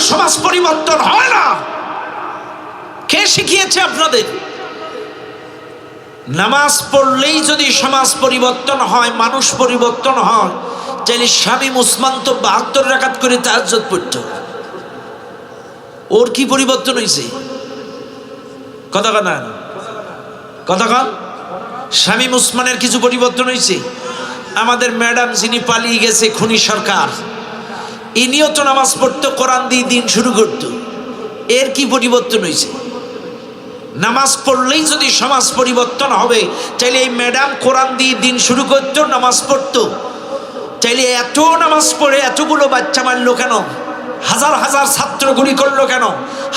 সমাজ পরিবর্তন হয় না। কে শিখিয়েছে আপনাদের? নামাজ পড়লেই যদি সমাজ পরিবর্তন হয়, মানুষ পরিবর্তন হয়, তাহলে শামীম ওসমান তো 72 রাকাত করে তাহাজ্জুদ পড়তো। ওর কি পরিবর্তন হয়েছে? কথা কথা শামীম ওসমানের কিছু পরিবর্তন হয়েছে? আমাদের ম্যাডাম যিনি পালিয়ে গেছে, খুনি সরকার, ইনিও তো নামাজ পড়তো, কোরআন দিয়ে দিন শুরু করত। এর কি পরিবর্তন হয়েছে? নামাজ পড়লেই যদি সমাজ পরিবর্তন হবে, চাইলে এই ম্যাডাম কোরআন দিয়ে দিন শুরু করতো, নামাজ পড়তো, চাইলে এত নামাজ পড়ে এতগুলো বাচ্চা মারলো কেন? হাজার হাজার ছাত্র গুলি করলো কেন?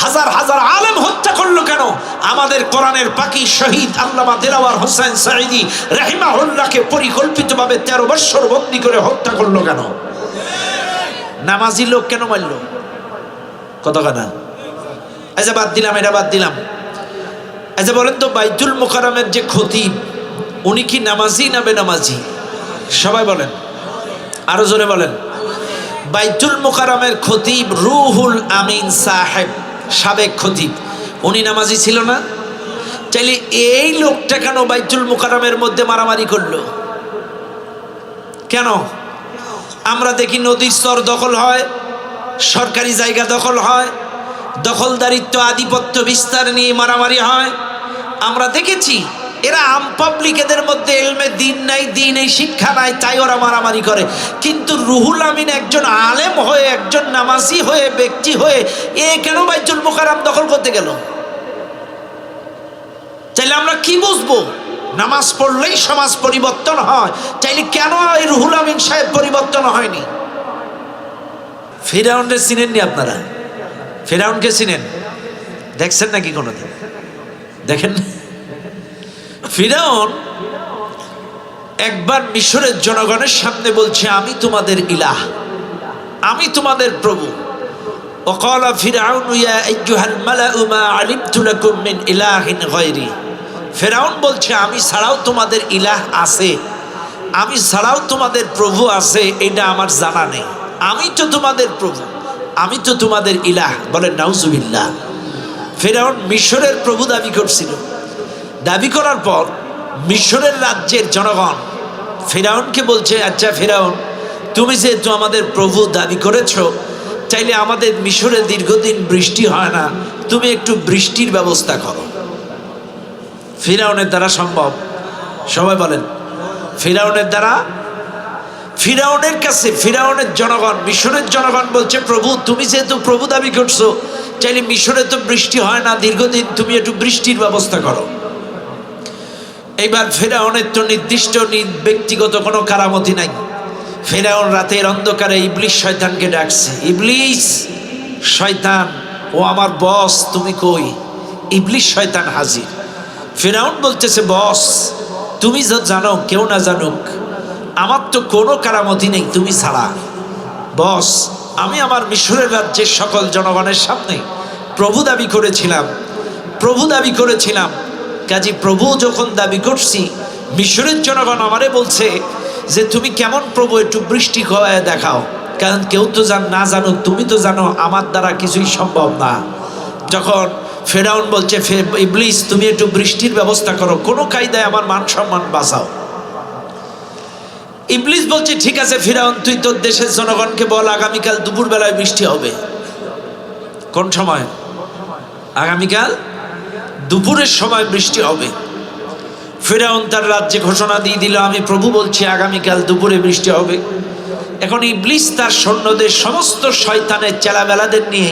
হাজার হাজার আলেম হত্যা করলো কেন? আমাদের কোরআনের পাকি শহীদ আল্লামা দেলাওয়ার হোসেন সাঈদী রাহিমাহুল্লাহকে পরিকল্পিতভাবে 13 বছর বন্দী করে হত্যা করলো কেন? নামাজি লোক কেন মারলো? কতখানা? আচ্ছা বাদ দিলাম, এটা বাদ দিলাম। আচ্ছা বলেন তো, বাইতুল মুকাররমের যে খতিব, উনি কি নামাজি না বেনামাজি? সবাই বলেন, আরো জোরে বলেন। বাইতুল মুকাররমের খতিব রুহুল আমিন সাহেব, সাবেক খতিব, উনি নামাজি ছিল না? চাইলে এই লোকটা কেন বাইতুল মুকাররমের মধ্যে মারামারি করলো কেন? আমরা দেখি নদীর স্তর দখল হয়, সরকারি জায়গা দখল হয়, দখলদারিত্ব আধিপত্য বিস্তার নিয়ে মারামারি হয়। আমরা দেখেছি এরা আম পাবলিক, এদের মধ্যে এলমে দিন নাই, দিন এই শিক্ষা নাই, তাই ওরা মারামারি করে। কিন্তু রুহুল আমিন একজন আলেম হয়ে, একজন নামাজি হয়ে, ব্যক্তি হয়ে, এ কেন বাইতুল মুকাররম দখল করতে গেল? চাইলে আমরা কি বুঝবো? নামাজ পড়লেই সমাজ পরিবর্তন হয়, চাইলে কেন এই রুহুল আমিন সাহেব পরিবর্তন হয়নি? ফিরাউনকে চিনেননি আপনারা? ফিরাউনকে চিনেন? দেখছেন নাকি কোনোদিন? দেখেন? ফিরাউন একবার মিশরের জনগণের সামনে বলছে, আমি তোমাদের ইলাহ, আমি তোমাদের প্রভু। ওয়াকালা ফিরাউন ইয়া আইয়ুহাল মালাউ মা আলিমতু লাকুম মিন ইলাহিন গায়রি। ফিরাউন বলছে, আমি ছাড়াও তোমাদের ইলাহ আছে, আমি ছাড়াও তোমাদের প্রভু আছে, এটা আমার জানা নেই। আমি তো তোমাদের প্রভু, আমি তো তোমাদের ইলাহ। বলেন নাউজুবিল্লাহ। ফিরাউন মিশরের প্রভু দাবি করছিল। দাবি করার পর মিশরের রাজ্যের জনগণ ফিরাউনকে বলছে, আচ্ছা ফিরাউন, তুমি যেহেতু আমাদের প্রভু দাবি করেছ, চাইলে আমাদের মিশরে দীর্ঘদিন বৃষ্টি হয় না, তুমি একটু বৃষ্টির ব্যবস্থা করো। ফিরাউনের দ্বারা সম্ভব? সবাই বলেন, ফিরাউনের দ্বারা? ফিরাউনের কাছে ফিরাউনের জনগণ, মিশরের জনগণ বলছে, প্রভু তুমি যেহেতু প্রভু দাবি করছো, চাইলে মিশরে তো বৃষ্টি হয় না দীর্ঘদিন, তুমি একটু বৃষ্টির ব্যবস্থা করো। এইবার ফিরাউনের তো নির্দিষ্ট ব্যক্তিগত কোনো কারামতি নাই। ফিরাউন রাতের অন্ধকারে ইবলিস শয়তানকে ডাকছে, ইবলিস শয়তান, ও আমার বস, তুমি কই? ইবলিস শয়তান হাজির। ফিরাউন বলতেছে, বস তুমি যা জানো, কেউ না জানুক, আমার তো কোনো কারামতি নেই তুমি ছাড়া। বস, আমি আমার মিশরের রাজ্যের সকল জনগণের সামনে প্রভু দাবি করেছিলাম, প্রভু দাবি করেছিলাম। কাজী প্রভু যখন দাবি করছি, মিশরের জনগণ আমারে বলছে যে তুমি কেমন প্রভু, একটু বৃষ্টি খাওয়ায় দেখাও। কারণ কেউ তো না জানুক, তুমি তো জানো আমার দ্বারা কিছুই সম্ভব না। যখন ফিরাউন বলছে, ইবলিস তুমি একটু বৃষ্টির ব্যবস্থা করো, কোনো কায়দায় আমার মান সম্মান বাঁচাও। ইবলিস বলছে, ঠিক আছে ফিরাউন, তুই তোর দেশের জনগণকে বল আগামীকাল দুপুরবেলায় বৃষ্টি হবে। কোন সময়? আগামীকাল দুপুরের সময় বৃষ্টি হবে। ফিরাউন তার রাজ্যে ঘোষণা দিয়ে দিল, আমি প্রভু বলছি আগামীকাল দুপুরে বৃষ্টি হবে। এখন ইবলিস তার সৈন্যদের, সমস্ত শয়তানের চেলাবেলাদের নিয়ে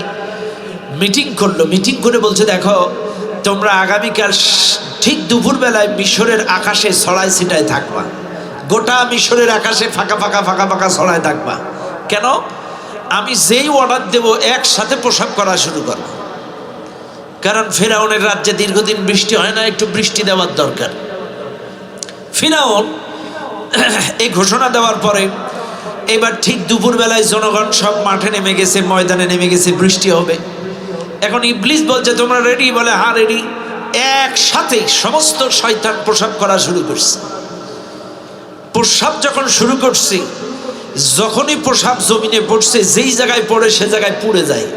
মিটিং করলো। মিটিং করে বলছে, দেখো তোমরা আগামীকাল ঠিক দুপুরবেলায় মিশরের আকাশে ছড়ায় ছিটায় থাকবা, গোটা মিশরের আকাশে ফাঁকা ফাঁকা ফাঁকা ফাঁকা ছড়ায় থাকবা। কেন? আমি যেই অর্ডার দেব একসাথে প্রসাব করা শুরু করবো। কারণ ফিরাউনের রাজ্যে দীর্ঘদিন বৃষ্টি হয় না, একটু বৃষ্টি দেওয়ার দরকার। ফিরাউন এই ঘোষণা দেওয়ার পরে এবার ঠিক দুপুরবেলায় জনগণ সব মাঠে নেমে গেছে, ময়দানে নেমে গেছে, বৃষ্টি হবে। এখন ইবলিস বলছে, তোমরা রেডি? বলে হ্যাঁ রেডি। একসাথে সমস্ত শয়তান প্রসাব করা শুরু করছে। প্রসাব যখন শুরু করছে, যখনই প্রসাব জমিনে পড়ছে, যেই জায়গায় পড়ে সে জায়গায় পুড়ে যায়।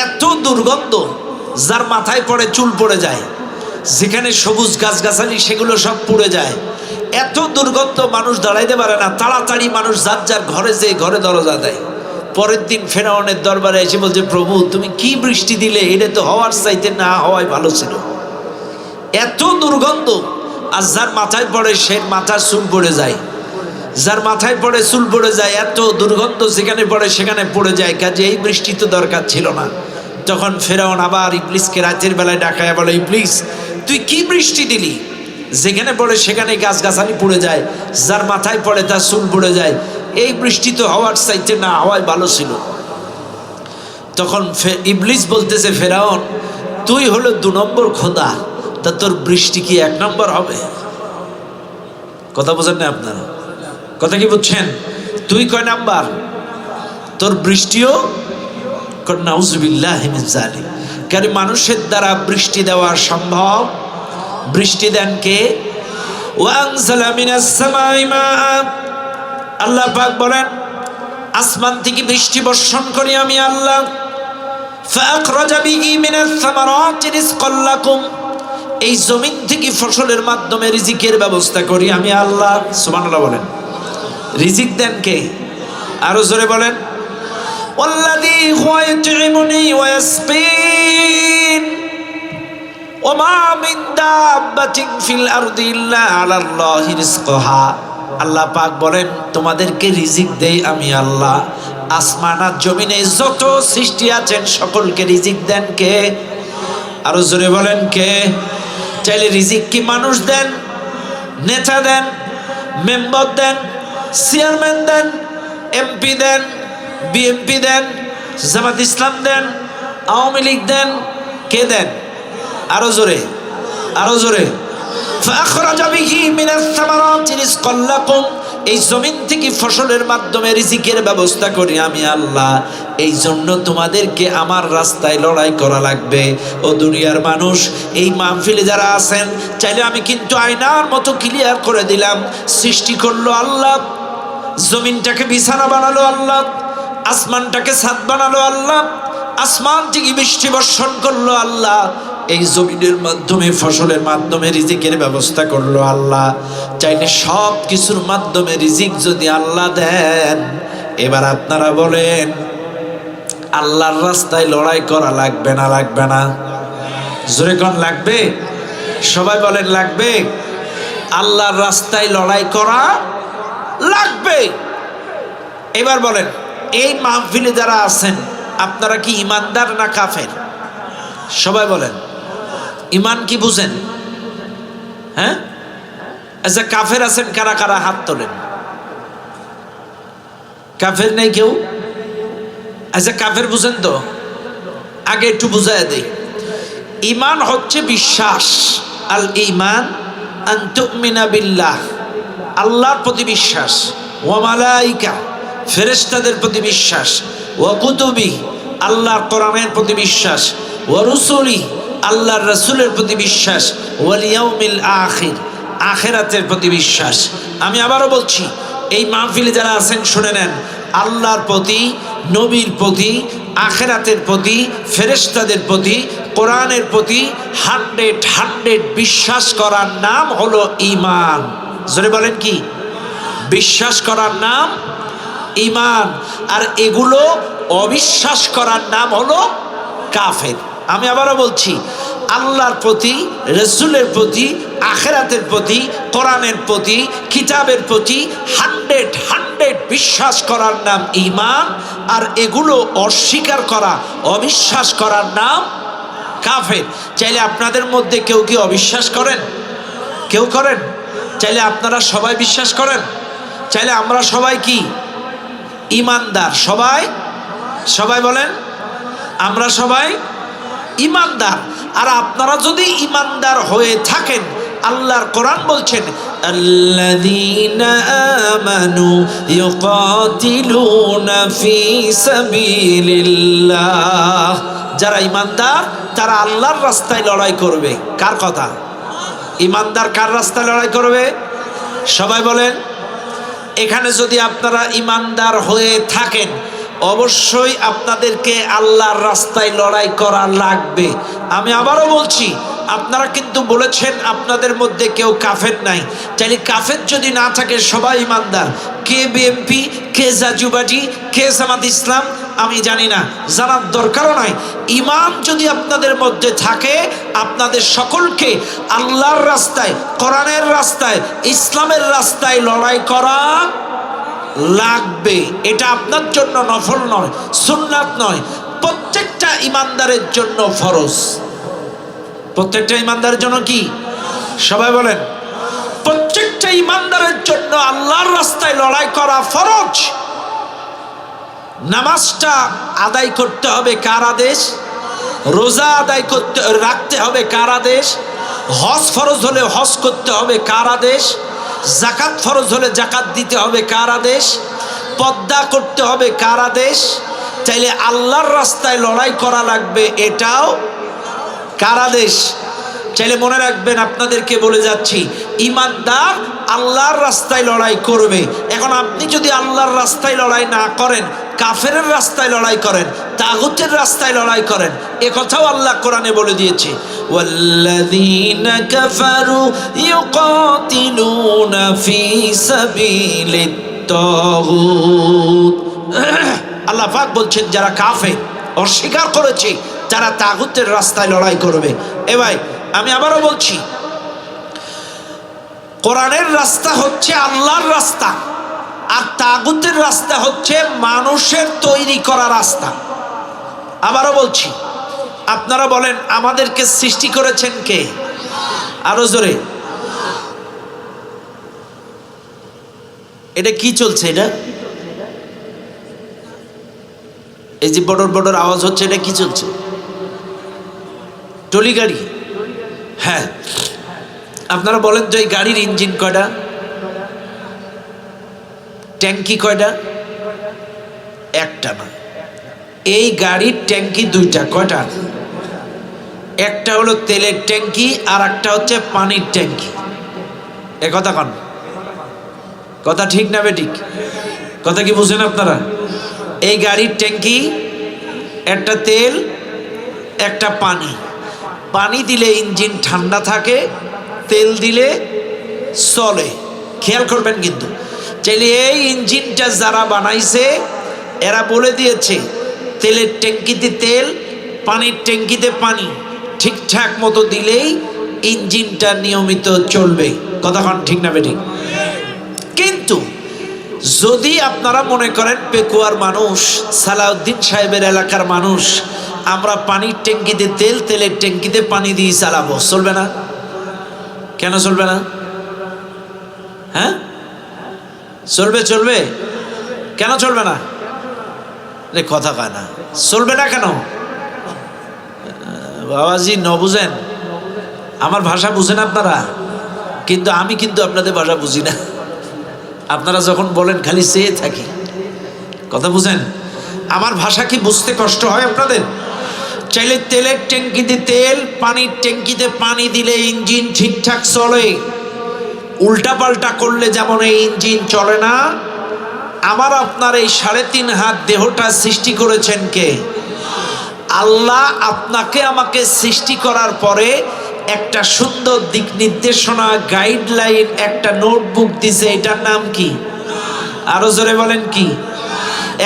এত দুর্গন্ধ, যার মাথায় পড়ে চুল পড়ে যায়, যেখানে সবুজ গাছগাছালি সেগুলো সব পুড়ে যায়। এত দুর্গন্ধ, মানুষ দাঁড়াইতে পারে না। তাড়াতাড়ি মানুষ যার যার ঘরে যেয়ে ঘরে দরজা দেয়। পরের দিন ফেরাউনের দরবারে এসে বলছে, প্রভু তুমি কি বৃষ্টি দিলে, এটা তো হওয়ার চাইতে না হওয়াই ভালো ছিল। এত দুর্গন্ধ, আর যার মাথায় পড়ে সে মাথার চুল পড়ে যায়, যার মাথায় পড়ে চুল পড়ে যায়। এত দুর্গন্ধ, যেখানে পড়ে সেখানে পড়ে যায়। কাজে এই বৃষ্টি তো দরকার ছিল না। তখন ফেরাউন আবার ইবলিসকে রাতের বেলায় ডাকায় বলে, ইবলিস তুই কি বৃষ্টি দিলি, যেখানে পড়ে সেখানে গাছগাছালি পড়ে যায়, যার মাথায় পড়ে তার চুল পড়ে যায়। এই বৃষ্টি তো হওয়ার চাইতে না হওয়াই ভালো ছিল। তখন ইবলিস বলতেছে, ফেরাউন তুই হলো 2 নম্বর খোদা, তা তোর বৃষ্টি কি 1 নম্বর হবে? কথা বোঝেন না আপনারা? কথা কি বুঝছেন? তুই কয় নাম্বার, তোর বৃষ্টিও নাউজুবিল্লাহি মিন যালিক। কারণ মানুষের দ্বারা বৃষ্টি দেওয়া সম্ভব। বৃষ্টি দেন কে? ওয়ানজালা মিনাস সামাই মা, আল্লাহ পাক বলেন আসমান থেকে বৃষ্টি বর্ষণ করি আমি আল্লাহ। ফাআখরাজা বিহি মিনাস সামারাতি রিজকাল লাকুম, এই জমিন থেকে ফসলের মাধ্যমে রিজিকের ব্যবস্থা করি আমি আল্লাহ। সুবহানাল্লাহ বলেন। রিজিক দেন কে? আরো জোরে বলেন। ওয়াল্লাযী হুয়া ইউতঈমুনি ওয়া ইয়াসকিন ওয়া মা মিন দাব্বাতিন ফিল আরদি ইল্লা আলাল্লাহি রিজকুহা। আল্লাহ পাক বলেন তোমাদেরকে রিজিক দেই আমি আল্লাহ। আসমান আর জমিনে যত সৃষ্টি আছেন সকলকে রিজিক দেন কে? আরো জোরে বলেন কে? চাইলে রিজিক কি মানুষ দেন, নেতা দেন, মেম্বার দেন, চেয়ারম্যান দেন, এমপি দেন, বিএমপি দেন, জামাত ইসলাম দেন, আওয়ামী লীগ দেন, কে দেন? আরো জোরে, আরো জোরে। ফাআখরাজা বিহি মিনাস সামারাতি রিজকাল লাকুম, এই জমিন থেকে ফসলের মাধ্যমে রিজিকের ব্যবস্থা করি আমি আল্লাহ। এই জন্য তোমাদেরকে আমার রাস্তায় লড়াই করা লাগবে। ও দুনিয়ার মানুষ, এই মাহফিলে যারা আছেন, চাইলে আমি কিন্তু আয়নার মতো ক্লিয়ার করে দিলাম। সৃষ্টি করলো আল্লাহ, জমিনটাকে বিছানা বানালো আল্লাহ, আসমানটাকে ছাদ বানালো আল্লাহ, আসমান থেকে বৃষ্টি বর্ষণ করলো আল্লাহ, এই জমিনের মাধ্যমে ফসলের মাধ্যমে রিজিকের ব্যবস্থা করলো আল্লাহ। চাইলে সব কিছুর মাধ্যমে রিজিক যদি আল্লাহ দেন, এবার আপনারা বলেন আল্লাহর রাস্তায় লড়াই করা লাগবে না লাগবে না? জোরে কোন লাগবে? সবাই বলেন লাগবে। আল্লাহর রাস্তায় লড়াই করা লাগবে। এবার বলেন এই মাহফিলে যারা আছেন আপনারা কি ইমানদার না কাফের? সবাই বলেন ইমান কি বুঝেন? হ্যাঁ, আচ্ছা কাফের আছেন কারা কারা? হাত তোলেন। কাফের নেই কেউ? আচ্ছা কাফের বুঝেন তো? আগে একটু বুঝাইয়া দেই। ইমান হচ্ছে বিশ্বাস। আল ঈমান আন তুমিনা বিল্লাহ, আল্লাহর প্রতি বিশ্বাস, ওয়া মালাইকা ফেরেশতাদের প্রতি বিশ্বাস, ওয়া কুতুবি আল্লাহর কোরআনের প্রতি বিশ্বাস, ওয়া রুসুলি আল্লাহর রাসূলের প্রতি বিশ্বাস, ওয়াল ইয়াউমিল আখির আখিরাতের প্রতি বিশ্বাস। আমি আবারও বলছি, এই মাহফিলে যারা আছেন শুনে নেন, আল্লাহর প্রতি, নবীর প্রতি, আখিরাতের প্রতি, ফেরেশতাদের প্রতি, কোরআনের প্রতি 100 বিশ্বাস করার নাম হলো ঈমান। জোরে বলেন কি? বিশ্বাস করার নাম ঈমান। আর এগুলো অবিশ্বাস করার নাম হলো কাফের। আমি আবারও বলছি, আল্লাহর প্রতি, রাসূলের প্রতি, আখিরাতের প্রতি, কোরআনের প্রতি, কিতাবের প্রতি 100 বিশ্বাস করার নাম ঈমান। আর এগুলো অস্বীকার করা, অবিশ্বাস করার নাম কাফের। চাইলে আপনাদের মধ্যে কেউ কি অবিশ্বাস করেন? কেউ করেন? চাইলে আপনারা সবাই বিশ্বাস করেন? চাইলে আমরা সবাই কি ঈমানদার? সবাই, সবাই বলেন আমরা সবাই ঈমানদার। আর আপনারা যদি ঈমানদার হয়ে থাকেন, আল্লাহর কোরআন বলছেন আল্লাযীনা আমানু ইউকাতিলুনা ফি সাবিলিল্লাহ, যারা ঈমানদার তারা আল্লাহর রাস্তায় লড়াই করবে। কার কথা? ঈমানদার কার রাস্তায় লড়াই করবে? সবাই বলেন। এখানে যদি আপনারা ঈমানদার হয়ে থাকেন, অবশ্যই আপনাদেরকে আল্লাহর রাস্তায় লড়াই করা লাগবে। আমি আবারও বলছি, আপনারা কিন্তু বলেছেন আপনাদের মধ্যে কেউ কাফের নাই, তাইলে কাফের যদি না থাকে সবাই ইমানদার। কে বিএমপি, কে জাজুবাজি, কে জামাত ইসলাম আমি জানি না, জানার দরকারও নাই। ইমান যদি আপনাদের মধ্যে থাকে, আপনাদের সকলকে আল্লাহর রাস্তায়, কোরআনের রাস্তায়, ইসলামের রাস্তায় লড়াই করা লাগবে। এটা আপনার জন্য নফল নয়, সুন্নাত নয়, প্রত্যেকটা ইমানদারের জন্য ফরজ। প্রত্যেকটা ইমানদারের জন্য কি? সবাই বলেন, প্রত্যেকটা ইমানদারের জন্য আল্লাহর রাস্তায় লড়াই করা ফরজ। নামাজটা আদায় করতে হবে কার আদেশ? রোজা আদায় করতে রাখতে হবে কার আদেশ? হজ ফরজ হলে হজ করতে হবে কার আদেশ? যাকাত ফরজ হলে যাকাত দিতে হবে কার আদেশ? পর্দা করতে হবে কার আদেশ? চাইলে আল্লাহর রাস্তায় লড়াই করা লাগবে, এটাও কার আদেশ? চাইলে মনে রাখবেন, আপনাদেরকে বলে যাচ্ছি, ইমানদার আল্লাহর রাস্তায় লড়াই করবে। এখন আপনি যদি আল্লাহর রাস্তায় লড়াই না করেন, কাফেরের রাস্তায় লড়াই করেন, তাগুতের রাস্তায় লড়াই করেন, এ কথাও আল্লাহ কোরআনে বলে দিয়েছে, ওয়াল্লাযীনা কাফারু ইউকাতিলুনা ফি সাবিলিত তাগুত। আল্লাহ পাক বলছেন, যারা কাফের, অস্বীকার করেছে, যারা তাগুতের রাস্তায় লড়াই করবে। এ ভাই, আমি আবারও বলছি, কোরআনের রাস্তা হচ্ছে আল্লাহর রাস্তা, আর তাগুতের রাস্তা হচ্ছে মানুষের তৈরি করা রাস্তা। আবারও বলছি, আপনারা বলেন, আমাদেরকে সৃষ্টি করেছেন কে? আরো জোরে। এটা কি চলছে? এটা এই যে বড় বড় আওয়াজ হচ্ছে, এটা কি চলছে? টলি গাড়ি? হ্যাঁ, আপনারা বলেন তো, এই গাড়ির ইঞ্জিন কয়টা? ট্যাঙ্কি কয়টা? একটা না। এই গাড়ির ট্যাঙ্কি দুইটা। কয়টা? একটা হলো তেলের ট্যাঙ্কি, আর একটা হচ্ছে পানির ট্যাঙ্কি। এ কথা কন, কথা ঠিক না বেঠিক? কথা কি বুঝেন আপনারা? এই গাড়ির ট্যাঙ্কি, একটা তেল, একটা পানি। পানি দিলে ইঞ্জিন ঠান্ডা থাকে, তেল দিলে চলে। খেয়াল করবেন কিন্তু, চাইলে এই ইঞ্জিনটা যারা বানাইছে, এরা বলে দিয়েছে তেলের ট্যাঙ্কিতে তেল, পানির ট্যাঙ্কিতে পানি ঠিকঠাক মতো দিলেই ইঞ্জিনটা নিয়মিত চলবে। কতক্ষণ ঠিক না বেঠিক? কিন্তু যদি আপনারা মনে করেন পেকুয়ার মানুষ, সালাউদ্দিন সাহেবের এলাকার মানুষ, আমরা পানির ট্যাঙ্কিতে তেল, তেলের ট্যাঙ্কিতে পানি দিয়ে চালাবো, চলবে না? কেন চলবে না? হ্যাঁ, চলবে। চলবে কেন? চলবে না? কথা কয় না, চলবে না কেন? বাবাজি, ন বুঝেন? আমার ভাষা বুঝেন আপনারা, কিন্তু আমি কিন্তু আপনাদের ভাষা বুঝি না। আপনারা যখন বলেন খালি চেয়ে থাকি। কথা বুঝেন? আমার ভাষা কি বুঝতে কষ্ট হয় আপনাদের? চাইলে তেলের ট্যাঙ্কিতে তেল, পানির ট্যাঙ্কিতে পানি দিলে ইঞ্জিন ঠিকঠাক চলে। উল্টা পাল্টা করলে যেমন এই ইঞ্জিন চলে না। আমার আপনার এই 3.5 হাত দেহটা সৃষ্টি করেছেন কে? আল্লাহ। আপনাকে আমাকে সৃষ্টি করার পরে একটা সুন্দর দিক নির্দেশনা, গাইডলাইন, একটা নোটবুক দিছে, এটার নাম কি? আরো জোরে বলেন কি?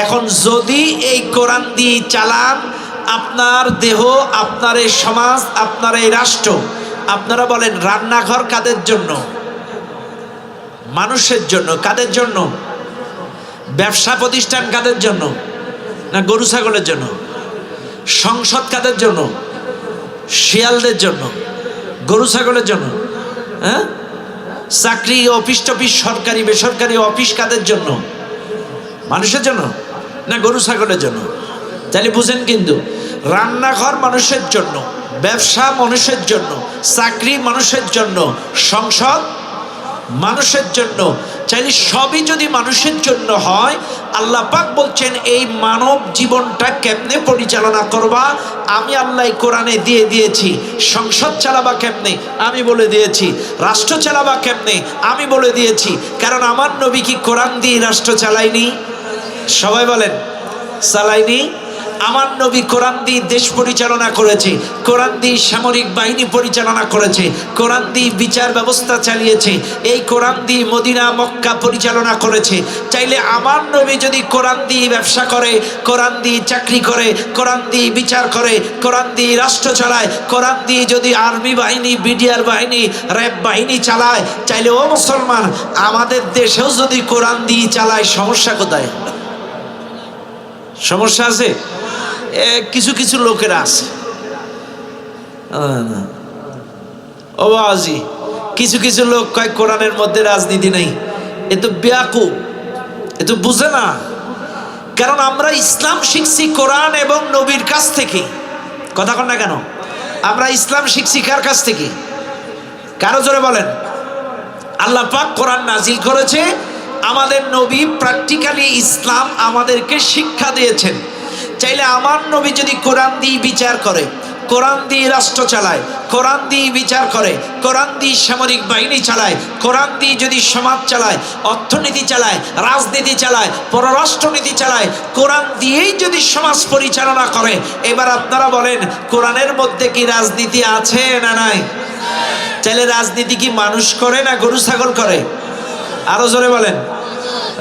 এখন যদি এই কোরআন দিয়ে চালান, আপনার দেহ, আপনার এই সমাজ, আপনার এই রাষ্ট্র, আপনারা বলেন, রান্নাঘর কাদের জন্য? মানুষের জন্য। কাদের জন্য? ব্যবসা প্রতিষ্ঠান কাদের জন্য? না গরু ছাগলের জন্য? সংসদ কাদের জন্য? শিয়ালদের জন্য? গরু ছাগলের জন্য? হ্যাঁ, চাকরি, অফিস টফিস, সরকারি বেসরকারি অফিস কাদের জন্য? মানুষের জন্য না গরু ছাগলের জন্য? তাহলে বুঝেন কিন্তু, রান্নাঘর মানুষের জন্য, ব্যবসা মানুষের জন্য, চাকরি মানুষের জন্য, সংসদ মানুষের জন্য। চাইলে সবই যদি মানুষের জন্য হয়, আল্লাহ পাক বলছেন এই মানব জীবনটা কেমনে পরিচালনা করবা আমি আল্লাহ কোরআনে দিয়ে দিয়েছি। সংসদ চালাবা কেমনে আমি বলে দিয়েছি, রাষ্ট্র চালাবা কেমনে আমি বলে দিয়েছি। কারণ আমার নবী কি কোরআন দিয়ে রাষ্ট্র চালায়নি? সবাই বলেন, চালায়নি। আমার নবী কোরআন দিয়ে দেশ পরিচালনা করেছে, কোরআন দিয়ে সামরিক বাহিনী পরিচালনা করেছে, কোরআন দিয়ে বিচার ব্যবস্থা চালিয়েছে, এই কোরআন দিয়ে মদিনা মক্কা পরিচালনা করেছে। চাইলে আমার নবী যদি কোরআন দিয়ে ব্যবসা করে, কোরআন দিয়ে চাকরি করে, কোরআন দিয়ে বিচার করে, কোরআন দিয়ে রাষ্ট্র চালায়, কোরআন দিয়ে যদি আর্মি বাহিনী, বিডিআর বাহিনী, র্যাব বাহিনী চালায়, চাইলে ও মুসলমান আমাদের দেশেও যদি কোরআন দিয়ে চালায়, সমস্যা কোথায়? সমস্যা আছে? কিছু কিছু লোকেরা আছে, ও বাবাজি, কিছু কিছু লোক কয় কোরআনের মধ্যে রাজনীতি নেই। এ তো বেয়াকুব, এ তো বুঝে না। কারণ আমরা ইসলাম শিখছি কোরআন এবং নবীর কাছ থেকে। কথা কন না কেন? আমরা ইসলাম শিখছি কার কাছ থেকে? কারো জোরে বলেন। আল্লাহ পাক কোরআন নাজিল করেছে, আমাদের নবী প্র্যাকটিক্যালি ইসলাম আমাদেরকে শিক্ষা দিয়েছেন। চাইলে আমার নবী যদি কোরআন দিয়ে বিচার করে, কোরআন দিয়ে রাষ্ট্র চালায়, কোরআন দিয়ে বিচার করে, কোরআন দিয়ে সামরিক বাহিনী চালায়, কোরআন দিয়ে যদি সমাজ চালায়, অর্থনীতি চালায়, রাজনীতি চালায়, পররাষ্ট্রনীতি চালায়, কোরআন দিয়েই যদি সমাজ পরিচালনা করে, এবার আপনারা বলেন কোরআনের মধ্যে কি রাজনীতি আছে না নাই? চাইলে রাজনীতি কি মানুষ করে না গরু ছাগল করে? আরো জোরে বলেন,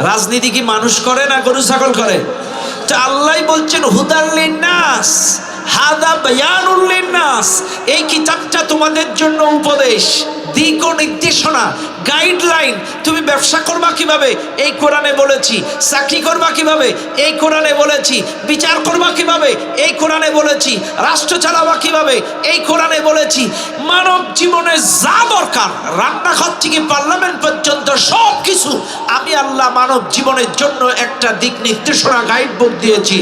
রাজনীতি কি মানুষ করে না গরু ছাগল করে? আল্লাহ বলছেন হুদাল লিন্নাস, হাদা বায়ানুল লিন্নাস, এই কিতাবটা তোমাদের জন্য উপদেশ, দিক ও নির্দেশনা, গাইডলাইন। তুমি ব্যবসা করবা কিভাবে, এই কোরআনে বলেছি। চাকরি করবা কিভাবে, এই কোরআনে বলেছি। বিচার করবা কিভাবে, এই কোরআনে বলেছি। রাষ্ট্র চালাবা কিভাবে, এই কোরআনে বলেছি। মানব জীবনে যা দরকার, রান্নাঘর থেকে পার্লামেন্ট পর্যন্ত সব কিছু আমি আল্লাহ মানব জীবনের জন্য একটা দিক নির্দেশনা, গাইড বুক দিয়েছি।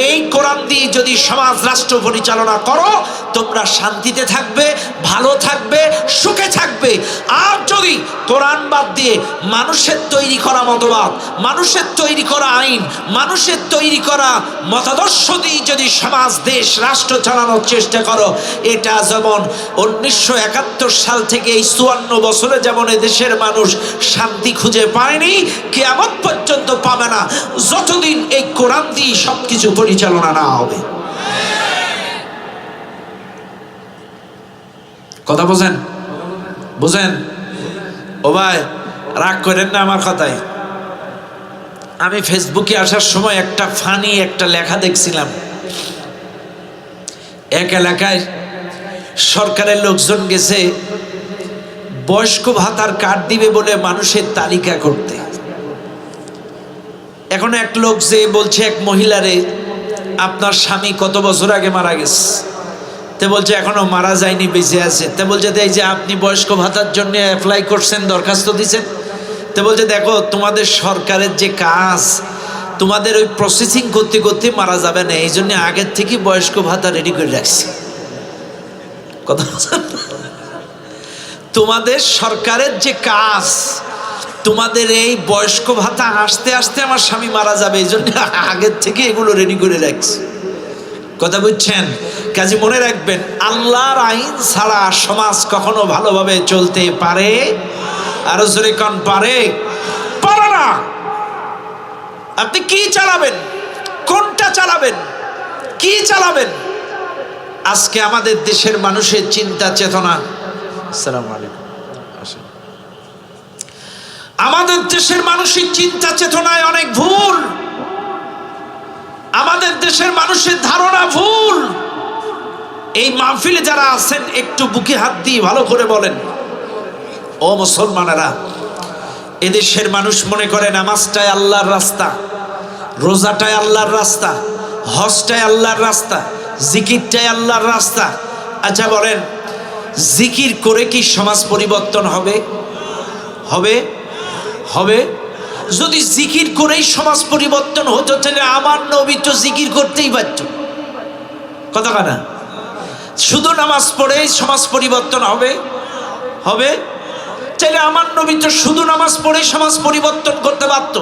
এই কোরআন দিয়ে যদি সমাজ রাষ্ট্র পরিচালনা করো, তোমরা শান্তিতে থাকবে, ভালো থাকবে, সুখে থাকবে। আর যদি কোরআন বাদ দিয়ে মানুষের তৈরি করা মতবাদ, মানুষের তৈরি করা আইন, মানুষের তৈরি করা মতাদর্শ দিয়ে যদি সমাজ, দেশ, রাষ্ট্র চালানোর চেষ্টা করো, এটা যেমন 1971 সাল থেকে এই 54 বছরে যেমন দেশের মানুষ শান্তি খুঁজে পায়নি, কিয়ামত পর্যন্ত পাবে না, যতদিন এই কোরআন দিয়ে সবকিছু পরিচালনা না হবে। কথা বোঝেন? বুঝেন? ও ভাই রাগ করেন না আমার কথায়। আমি ফেসবুকে আসার সময় একটা ফানি একটা লেখা দেখছিলাম। এক এলাকায় সরকারের লোকজন গেছে বয়স্ক ভাতার কার্ড দিবে বলে মানুষের তালিকা করতে। এখন এক লোক যে বলছে এক মহিলারে, আপনার স্বামী কত বছর আগে মারা গেছে? তে বলছে এখনো মারা যায়নি, বেঁচে আছে। তে বলছে এই যে আপনি বয়স্ক ভাতার জন্য অ্যাপ্লাই করছেন, দরখাস্ত দিয়েছেন। তে বলছে দেখো তোমাদের সরকারের যে কাজ, তোমাদের ওই প্রসেসিং করতে করতে মারা যাবে না, এই জন্য আগের থেকে বয়স্ক ভাতা রেডি করে রাখছি। কথা বলছেন? তোমাদের সরকারের যে কাজ, তোমাদের এই বয়স্ক ভাতা আসতে আসতে আমার স্বামী মারা যাবে, এই জন্য আগের থেকে এগুলো রেডি করে রাখছি। কথা বুঝছেন? কাজে মনে রাখবেন, আল্লাহর আইন ছাড়া সমাজ কখনো ভালোভাবে চলতে পারে? আরো জোরে কোন পারে? পারে না। আপনি কি চালাবেন, কোনটা চালাবেন, কি চালাবেন? আজকে আমাদের দেশের মানুষের চিন্তা চেতনা, আসসালামু আলাইকুম, আমাদের দেশের মানুষের চিন্তা চেতনায় অনেক ভুল। আমাদের দেশের মানুষের ধারণা ভুল। এই মাহফিলে যারা আছেন একটু বুকে হাত দিয়ে ভালো করে বলেন, ও মুসলমানেরা, এদেশের মানুষ মনে করে নামাজটাই আল্লাহর রাস্তা, রোজাটাই আল্লাহর রাস্তা, হজটাই আল্লাহর রাস্তা, জিকিরটাই আল্লাহর রাস্তা। আচ্ছা বলেন, জিকির করে কি সমাজ পরিবর্তন হবে? হবে? হবে? যদি জিকির করেই সমাজ পরিবর্তন হতো, তাহলে আমার নবী তো জিকির করতেই পারত। কথা কানা? শুধু নামাজ পড়েই সমাজ পরিবর্তন হবে? হবে? তাহলে আমার নবী তো শুধু নামাজ পড়েই সমাজ পরিবর্তন করতে পারত।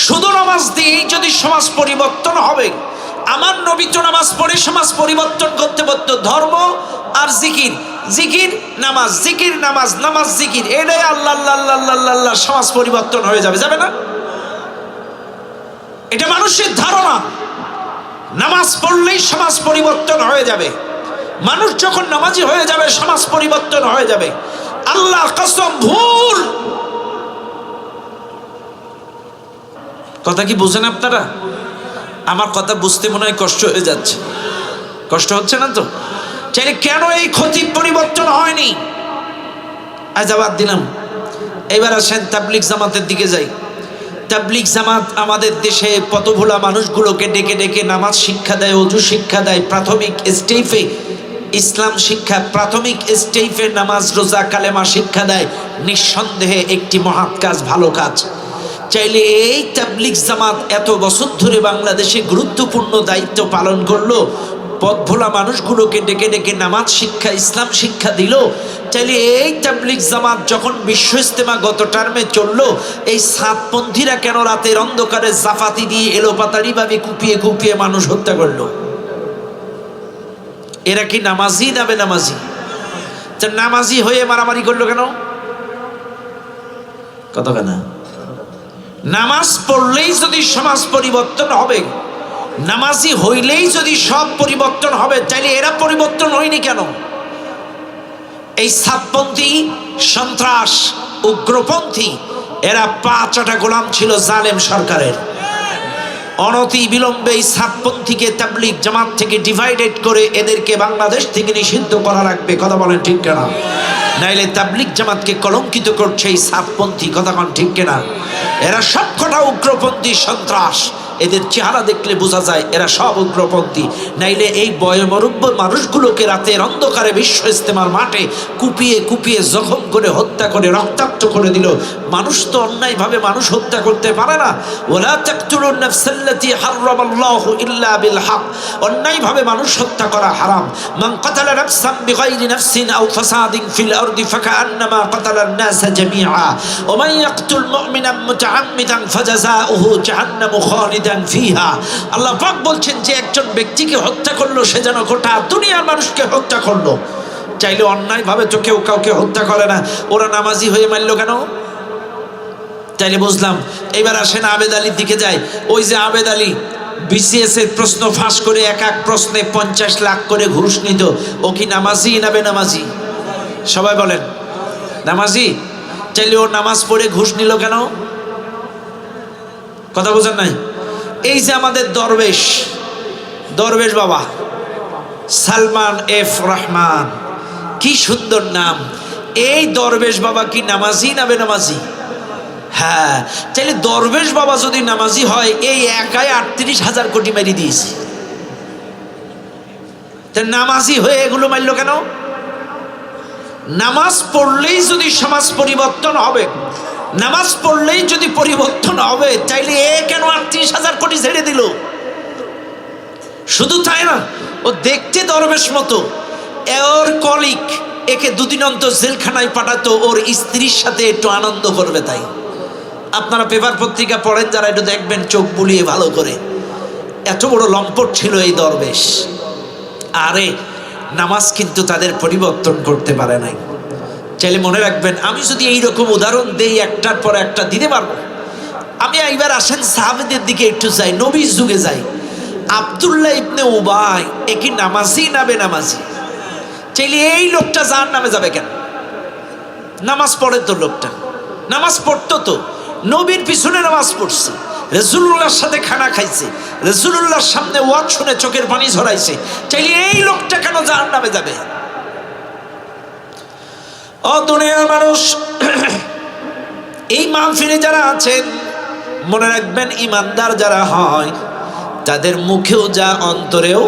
শুধু নামাজ দিয়েই যদি সমাজ পরিবর্তন হবে, আমার নবী তো নামাজ পড়ে সমাজ পরিবর্তন করতে পারত। ধর্ম আর জিকির, জিকির নামাজ, জিকির নামাজ, নামাজ জিকির, এটাই আল্লাহ আল্লাহ আল্লাহ আল্লাহ, সমাজ পরিবর্তন হয়ে যাবে, যাবে না? এটা মানুষের ধারণা নামাজ পড়লেই সমাজ পরিবর্তন হয়ে যাবে। মানুষ যখন নামাজি হয়ে যাবে সমাজ পরিবর্তন হয়ে যাবে। আল্লাহর কসম, ভুল কথা। কি বুঝেন আপনারা? আমার কথা বুঝতে মনে হয় কষ্ট হয়ে যাচ্ছে। কষ্ট হচ্ছে না তো? চাইলে কেন এই খতিব পরিবর্তন হয়নি? আজ বাদ দিলাম। এবার আসেন তাবলিগ জামাতের দিকে যাই। তাবলিগ জামাত আমাদের দেশে পথভোলা মানুষগুলোকে ডেকে ডেকে নামাজ শিক্ষা দেয়, ওযু শিক্ষা দেয়, প্রাথমিক স্টেপে ইসলাম শিক্ষা, প্রাথমিক স্টেপে নামাজ রোজা কালেমা শিক্ষা দেয়। নিঃসন্দেহে একটি মহৎ কাজ, ভালো কাজ। চাইলে এই তাবলিগ জামাত এত বছর ধরে বাংলাদেশে গুরুত্বপূর্ণ দায়িত্ব পালন করলো, পথভোলা মানুষগুলোকে ডেকে ডেকে নামাজ শিক্ষা, ইসলাম শিক্ষা দিল। চাইলে এই তাবলিগ জামাত যখন বিশ্ব ইজতেমা গত টার্মে চললো, এই সাতপন্থীরা কেন রাতের অন্ধকারে জাফাতি দিয়ে এলোপাতাড়ি ভাবে কুপিয়ে কুপিয়ে মানুষ হত্যা করলো? এরা কি নামাজি না বেনামাজি? নামাজি হয়ে মারামারি করলো কেন? কত কেনা? নামাজ পড়লেই যদি সমাজ পরিবর্তন হবে, নামাজি হইলেই যদি সব পরিবর্তন হবে, তাইলে এরা পরিবর্তন হয়নি কেন? এই সাতপন্থী, সন্ত্রাস, উগ্রপন্থী, এরা পাঁচটা গোলাম ছিল জালেম সরকারের। অনতি বিলম্বে এই সাতপন্থীকে তাবলিগ জামাত থেকে ডিভাইডেড করে এদেরকে বাংলাদেশ থেকে নিষিদ্ধ করা লাগবে। কথা বলেন ঠিক কিনা? নাইলে তাবলিগ জামাতকে কলঙ্কিত করছে এই সাতপন্থী। কথা বলেন ঠিক কিনা? এরা সবকটা উগ্রপন্থী, সন্ত্রাস। এদের চেহারা দেখলে বোঝা যায় এরা সব উগ্রপন্থী। নাইলে এই বয়োমরুব্য মানুষগুলোকে রাতের অন্ধকারে বিশ্ব ইজতেমার মাঠে কুপিয়ে কুপিয়ে জখম করে হত্যা করে রক্তাক্ত করে দিল। মানুষ তো অন্যায়ভাবে মানুষ হত্যা করতে পারে না। ওয়ালা তাকতুলুন নাফসাল্লাতী হারামাল্লাহু ইল্লা বিল হক। অন্যায়ভাবে মানুষ হত্যা করা হারাম। মান কাতালা নাফসান বিগাইরি নাফসিন আও ফাসাদিন ফিল আরদি ফাকান্নামা কাতালান নাস জামিআ ওয়া মান ইয়াকতুল মুমিনান মুতাআম্মিদান ফাজাযাউহু জাহান্নামু খালিদান ফিহা। আল্লাহ পাক বলছেন যে একজন ব্যক্তিকে হত্যা করলো সে যেন গোটা দুনিয়ার মানুষকে হত্যা করলো। চাইলে অন্যায়ভাবে তো কেউ কাউকে হত্যা করে না। ওরা নামাজি হয়ে মারলো কেন? তাইলে বুঝলাম। এবার আসেন আবেদ আলীর দিকে যায়। ওই যে আবেদ আলী বিসিএস এর প্রশ্ন ফাঁস করে এক এক প্রশ্নে 50 লাখ করে ঘুষ নিত। ও কি নামাজি না বেনামাজি? সবাই বলেন নামাজি। চাইলে ও নামাজ পড়ে ঘুষ নিল কেন? কথা বোঝেন নাই? এই যে আমাদের দরবেশ, দরবেশ বাবা সালমান এফ রহমান, কি সুন্দর নাম। এই দরবেশ বাবা কি নামাজি না বেনামাজি? হ্যাঁ। চাইলে দরবেশ বাবা যদি নামাজি হয়, এই একাই 38,000 কোটি মেরে দিয়েছে। তা নামাজি হয়ে এগুলো মারলো কেন? নামাজ পড়লেই যদি সমাজ পরিবর্তন হবে, নামাজ পড়লেই যদি পরিবর্তন হবে, চাইলে এ কেন 38,000 কোটি ছেড়ে দিল? শুধু তাই না, ও দেখতে দরবেশ মতো। ওর কলিগ একে দুদিন অন্তর জেলখানায় পাঠাতো ওর স্ত্রীর সাথে একটু আনন্দ করবে তাই। আপনারা পেপার পত্রিকা পড়েন যারা, একটু দেখবেন চোখ বুলিয়ে ভালো করে। এত বড় লম্পট ছিল এই দরবেশ। আরে নামাজ কিন্তু তাদের পরিবর্তন করতে পারে নাই। চাইলে মনে রাখবেন, আমি যদি এইরকম উদাহরণ দেই একটার পর একটা দিতে পারবো। আমি এইবার আসেন সাহাবেদের দিকে একটু যাই, নবীর যুগে যাই। আব্দুল্লাহ ইবনে উবাই এ কি নামাজি না বেনামাজি? চাইলে এই লোকটা জাহান্নামে যাবে কেন? নামাজ পড়ে তো লোকটা, নামাজ পড়তো তো, নবীর পিছনে নামাজ পড়ছে, রাসূলুল্লাহর সাথে খানা খাইছে, রাসূলুল্লাহর সামনে ওয়াজ শুনে চোখের পানি ঝরাইছে। চাইলে এই লোকটা কেন জাহান্নামে যাবে? ও দুনিয়ার মানুষ, এই মাহফিলে যারা আছেন মনে রাখবেন, ইমানদার যারা হয় তাদের মুখেও যা অন্তরেও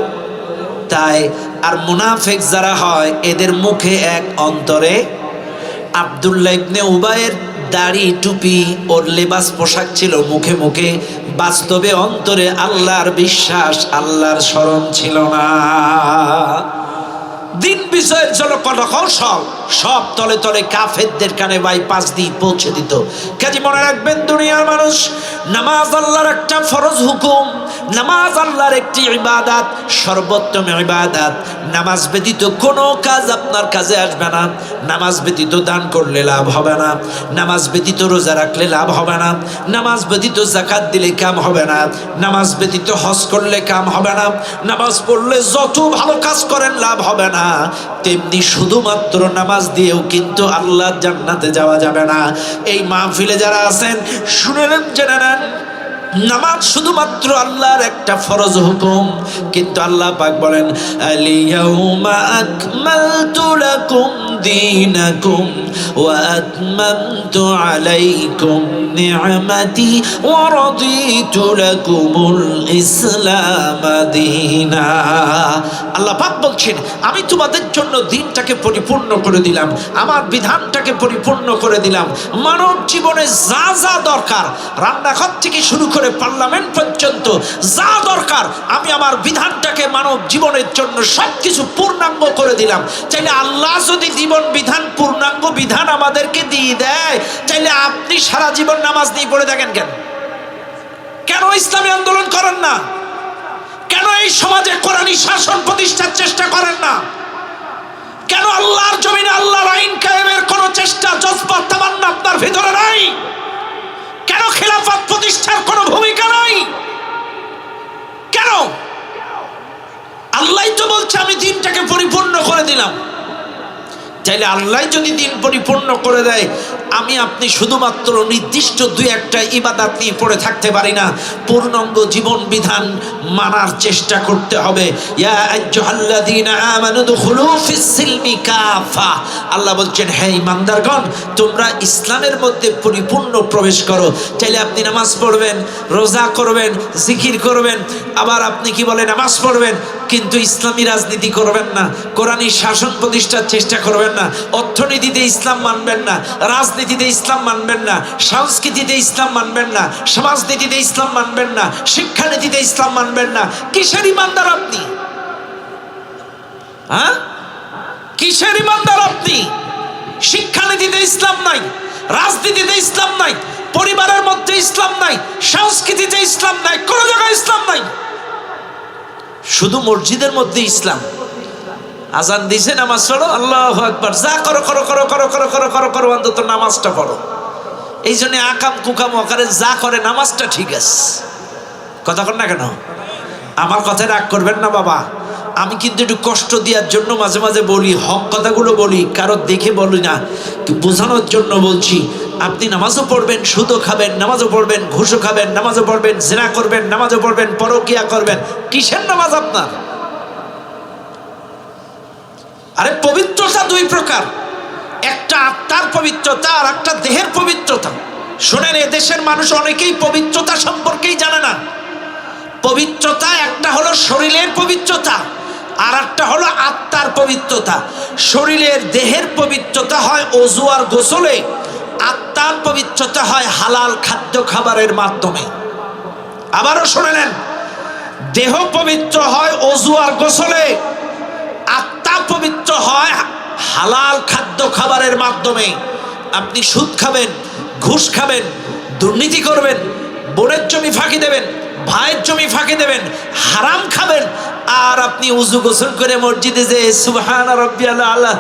তাই। আর মুনাফিক যারা হয় এদের মুখে এক অন্তরে। আব্দুল্লাহ ইবনে উবাইয়ের দাড়ি টুপি ওর লেবাস পোশাক ছিল মুখে মুখে, বাস্তবে অন্তরে আল্লাহর বিশ্বাস, আল্লাহর স্মরণ ছিল না। দিন বিষয়ের জন্য কৌশল সব তলে তলে কাফেরদের কানে বাইপাস দিয়ে পৌঁছে দিত। কাজে মনে রাখবেন দুনিয়ার মানুষ, নামাজ আল্লাহর একটা ফরজ হুকুম, নামাজ আল্লাহর একটি ইবাদত। সর্বোত্তম ইবাদত। নামাজ ব্যতীত কোনো কাজ আপনার কাজে আসবে না। নামাজ ব্যতীত দান করলে লাভ হবে না, নামাজ ব্যতীত রোজা রাখলে লাভ হবে না, নামাজ ব্যতীত যাকাত দিলে কাম হবে না, নামাজ ব্যতীত হজ করলে কাম হবে না, নামাজ পড়লে যত ভালো কাজ করেন লাভ হবে না। তেমনি শুধুমাত্র নামাজ দিয়েও কিন্তু আল্লাহর জান্নাতে যাওয়া যাবে না। এই মাহফিলে যারা আছেন শুনে নেন, জেনে নেন, নামাজ শুধুমাত্র আল্লাহর একটা ফরজ হুকুম, কিন্তু আল্লাহ পাক বলেন আলিয়াউমা আকমালতু লাকুম দীনাকুম ওয়া আতমামতু আলাইকুম নি'মাতি ওয়া রাদিতু লাকুমুল ইসলাম দীনা। আল্লাহ পাক বলছেন আমি তোমাদের জন্য দ্বীনটাকে পরিপূর্ণ করে দিলাম, আমার বিধানটাকে পরিপূর্ণ করে দিলাম। মানব জীবনে যা যা দরকার, রান্নাঘর থেকে শুরু করে পার্লামেন্ট পর্যন্ত যা দরকার, আমি আমার বিধানটাকে মানব জীবনের জন্য সবকিছু পূর্ণাঙ্গ করে দিলাম। চাইলে আল্লাহ যদি জীবন বিধান পূর্ণাঙ্গ বিধান আমাদেরকে দিয়ে দেয়, চাইলে আপনি সারা জীবন নামাজ নিয়ে পড়ে থাকেন কেন? কেন ইসলামী আন্দোলন করেন না? কেন এই সমাজে কোরআনী শাসন প্রতিষ্ঠার চেষ্টা করেন না? কেন আল্লাহর জমিনে আল্লাহর আইন কায়েমের কোন চেষ্টা, জজবা, তামান্না আপনার ভিতরে নাই? কেন খেলাফত প্রতিষ্ঠার কোন ভূমিকা নাই? কেন? আল্লাহ তো বলছে আমি দ্বীনটাকে পরিপূর্ণ করে দিলাম। চাইলে আল্লাহ যদি দ্বীন পরিপূর্ণ করে দেয়, আমি আপনি শুধুমাত্র নির্দিষ্ট দুই একটা ইবাদত নিয়ে পড়ে থাকতে পারি না, পূর্ণাঙ্গ জীবন বিধান মানার চেষ্টা করতে হবে। ইয়া আইয়ুহাল্লাযীনা আমানু দুখুলু ফিস সিলমি কাফা। আল্লাহ বলছেন হে ঈমানদারগণ, তোমরা ইসলামের মধ্যে পরিপূর্ণ প্রবেশ করো। চাইলে আপনি নামাজ পড়বেন, রোজা করবেন, জিকির করবেন, আবার আপনি কি বলে নামাজ পড়বেন, কিন্তু ইসলামী রাজনীতি করবেন না, কোরআনী শাসন প্রতিষ্ঠার চেষ্টা করবেন না, অর্থনীতিতে ইসলাম মানবেন না, রাজনীতিতে ইসলাম মানবেন না, সংস্কৃতিতে ইসলাম মানবেন না, সমাজনীতিতে ইসলাম মানবেন না, শিক্ষানীতিতে ইসলাম মানবেন না। কিসের ইমানদার আপনি? হ্যাঁ, কিসের ইমানদার আপনি? শিক্ষানীতিতে ইসলাম নাই, রাজনীতিতে ইসলাম নাই, পরিবারের মধ্যে ইসলাম নাই, সংস্কৃতিতে ইসলাম নাই, কোন জায়গায় ইসলাম নাই, শুধু মসজিদের মধ্যে ইসলাম। আজান দিছে নামাজ পড়ো, আল্লাহু আকবার, যা করো করো করো করো করো করো করো করো, অন্তত নামাজটা পড়ো। এই জন্য আকাম কুকাম আকারে যা করে নামাজটা ঠিক আছে। কথা কর না কেন? আমার কথায় রাগ করবেন না বাবা, আমি কিন্তু একটু কষ্ট দেওয়ার জন্য মাঝে মাঝে বলি, হক কথাগুলো বলি, কারো দেখে বলি না, বোঝানোর জন্য বলছি। আপনি নামাজও পড়বেন, সুদও খাবেন, নামাজও পড়বেন, ঘুষও খাবেন, নামাজও পড়বেন, জিনা করবেন, নামাজও পড়বেন, পরকিয়া করবেন, কিসের নামাজ আপনার? আরে পবিত্রতা দুই প্রকার, একটা আত্মার পবিত্রতা আর একটা দেহের পবিত্রতা। শোনেন, এদেশের মানুষ অনেকেই পবিত্রতা সম্পর্কেই জানে না। পবিত্রতা একটা হলো শরীরের পবিত্রতা, আর একটা হলো আত্মার পবিত্রতা। শরীরের দেহের পবিত্রতা হয় ওযু আর গোসলে, আত্মার পবিত্রতা হয় হালাল খাদ্য খাবারের মাধ্যমে। আবারও শুনে নেন, দেহ পবিত্র হয় ওযু আর গোসলে, আত্মা পবিত্র হয় হালাল খাদ্য খাবারের মাধ্যমে। আপনি সুদ খাবেন, ঘুষ খাবেন, দুর্নীতি করবেন, বোনের জমি ফাঁকি দেবেন, ভাইয়ের জমি ফাঁকি দেবেন, হারাম খাবেন, আর আপনি উযু গোসল করে মসজিদে যে সুবহান রাব্বিয়াল আলা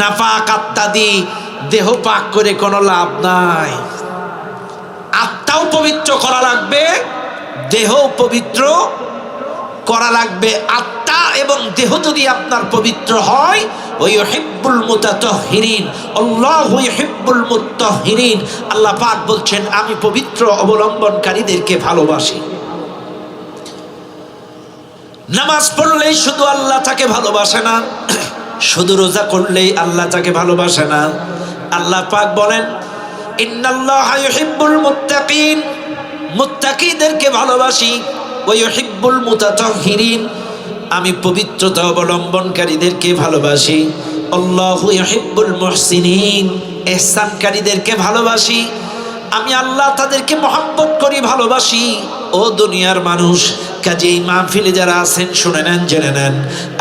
নাপাক আত্মা দিয়ে দেহ পাক করে কোনো লাভ নাই। আত্মাও পবিত্র করা লাগবে, দেহ পবিত্র করা লাগবে। আত্মা এবং দেহ যদি আপনার পবিত্র হয়, ওই ইউহিব্বুল মুতাতাহহিরিন, আল্লাহু ইউহিব্বুল মুতাহহিরিন। আল্লাহ পাক বলছেন আমি পবিত্র অবলম্বনকারীদেরকে ভালোবাসি। নামাজ পড়লেই শুধু আল্লাহ তাকে ভালোবাসে না, শুধু রোজা করলেই আল্লাহ তাকে ভালোবাসে না। আল্লাহ পাক বলেন ইন্নাল্লাহা ইউহিব্বুল মুত্তাকিন, মুত্তাকিদেরকে ভালোবাসি। ওয়া ইউহিব্বুল মুতাতাহহিরিন, আমি পবিত্রতা অবলম্বনকারীদেরকে ভালোবাসি। আল্লাহু ইউহিব্বুল মুহসিনিন, ইহসানকারীদেরকে ভালোবাসি। আমি আল্লাহ তাদেরকে মহব্বত করি, ভালোবাসি। ও দুনিয়ার মানুষ, কাজে এই মাহফিলে যারা আছেন শুনে নেন, জেনে নেন,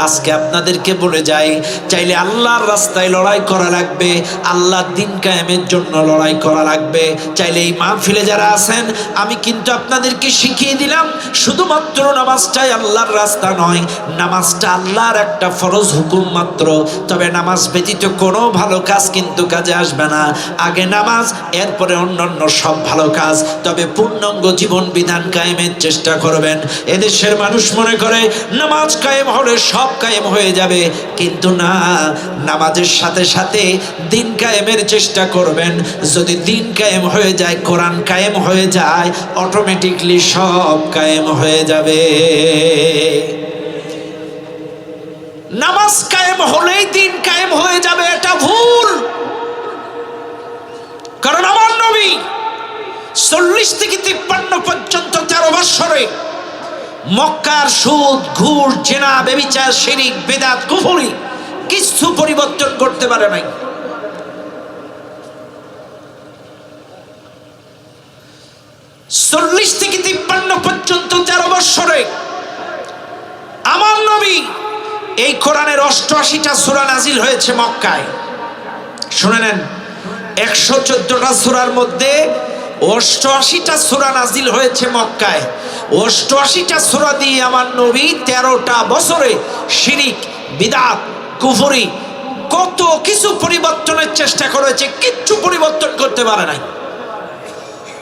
আজকে আপনাদেরকে বলে যাই, চাইলে আল্লাহর রাস্তায় লড়াই করা লাগবে, আল্লাহর দিন কায়েমের জন্য লড়াই করা লাগবে। চাইলে এই মাহফিলে যারা আছেন, আমি কিন্তু আপনাদেরকে শিখিয়ে দিলাম, শুধুমাত্র নামাজটাই আল্লাহর রাস্তা নয়, নামাজটা আল্লাহর একটা ফরজ হুকুম মাত্র। তবে নামাজ ব্যতীত কোনো ভালো কাজ কিন্তু কাজে আসবে না। আগে নামাজ, এরপরে অন্যান্য সব ভালো কাজ। তবে পূর্ণাঙ্গ জীবন বিধান কায়েমের চেষ্টা করবেন। এদেশের মানুষ মনে করে নামাজ কায়েম হলে সব কায়েম হয়ে যাবে, কিন্তু না, নামাজের সাথে সাথে দিন কায়েমের চেষ্টা করবেন। যদি দিন কায়েম হয়ে যায়, কোরআন কায়েম হয়ে যায়, অটোমেটিকলি সব কায়েম হয়ে যাবে। নামাজ কায়েম হলেই দিন কায়েম হয়ে যাবে, এটা ভুল। কারণ আমার নবী 40 থেকে 53 পর্যন্ত 13 বছরে মক্কার সুদ, ঘুষ, জেনা, ব্যভিচার, শিরক, বিদআত, কুফরি কিছু পরিবর্তন করতে পারে নাই। 40 থেকে 53 পর্যন্ত 13 বছরে আমার নবী এই কোরআনের 88টা সূরা নাজিল হয়েছে মক্কায়। শুনে নেন, 114টা সূরার মধ্যে 88টা সূরা নাজিল হয়েছে মক্কায়। 88টা সূরা দিয়ে আমার নবী 13টা বছরে শিরিক, বিদআত, কুফরি কত কিছু পরিবর্তনের চেষ্টা করেছে, কিচ্ছু পরিবর্তন করতে পারে নাই।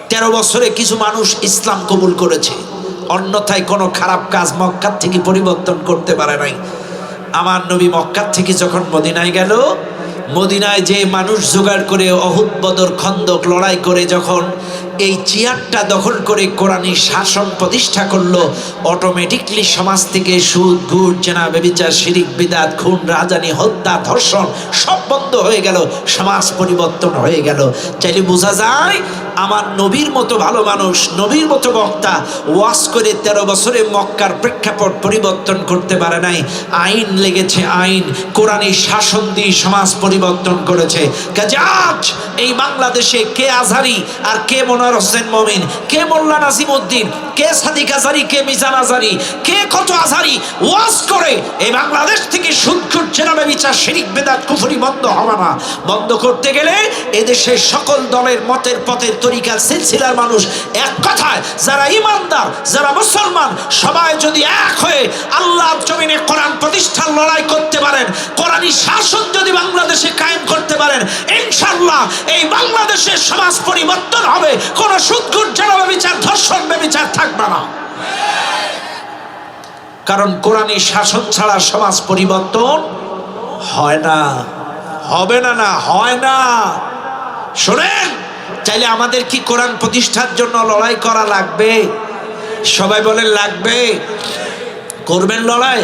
13 বছরে কিছু মানুষ ইসলাম কবুল করেছে, অন্যথায় কোনো খারাপ কাজ মক্কা থেকে পরিবর্তন করতে পারে নাই। আমার নবী মক্কা থেকে যখন মদিনায় গেল, মদিনায় যে মানুষ জোগাড় করে অহুদ, বদর, খন্দক লড়াই করে যখন এই চেয়ারটা দখল করে কোরআনী শাসন প্রতিষ্ঠা করলো, অটোমেটিকলি সমাজ থেকে সুদ, ঘুষ, জেনা, ব্যভিচার, শিরিক, বিদআত, খুন, রাজানি, হত্যা, ধর্ষণ সব বন্ধ হয়ে গেল, সমাজ পরিবর্তন হয়ে গেল। চাইলে বোঝা যায় আমার নবীর মতো ভালো মানুষ, নবীর মতো বক্তা ওয়াজ করে 13 বছরে মক্কার প্রেক্ষাপট পরিবর্তন করতে পারে নাই। আইন লেগেছে, আইন, কোরআনী শাসন দিয়ে সমাজ পরিবর্তন করেছে। কাজে আজ এই বাংলাদেশে কে আজহারি আর কে মনোয়ার হোসেন মমিন, কে মোল্লা নাজিমউদ্দিন, কে সাদিক আজহারি, কে মিজান আজহারি, কে কত আজহারি ওয়াজ করে এই বাংলাদেশ থেকে সুদ, ঘুষ, জেনা, ব্যভিচার, শিরক, বিদআত, কুফরি বন্ধ হবে না। বন্ধ করতে গেলে এদেশের সকল দলের, মতের, পথের, তরিকার, সিলসিলার মানুষ এক কথায়, যারা ইমানদার, যারা মুসলমান, সবাই যদি এক হয়ে আল্লাহর জমিনে কোরআন প্রতিষ্ঠার লড়াই করতে পারেন, কোরআনী শাসন যদি বাংলাদেশে কায়েম করতে পারেন, ইনশাআল্লাহ এই বাংলাদেশের সমাজ পরিবর্তন হবে। কোন সুদ, ঘুষ, জেনা, ব্যভিচার, ধর্ষণ, ব্যভিচার থাকবে না। কারণ কোরআনী শাসন ছাড়া সমাজ পরিবর্তন হয় না, হবে না, না হয় না। শুনেন, চাইলে আমাদের কি কোরআন প্রতিষ্ঠার জন্য লড়াই করা লাগবে? সবাই বলেন লাগবে। করবেন লড়াই?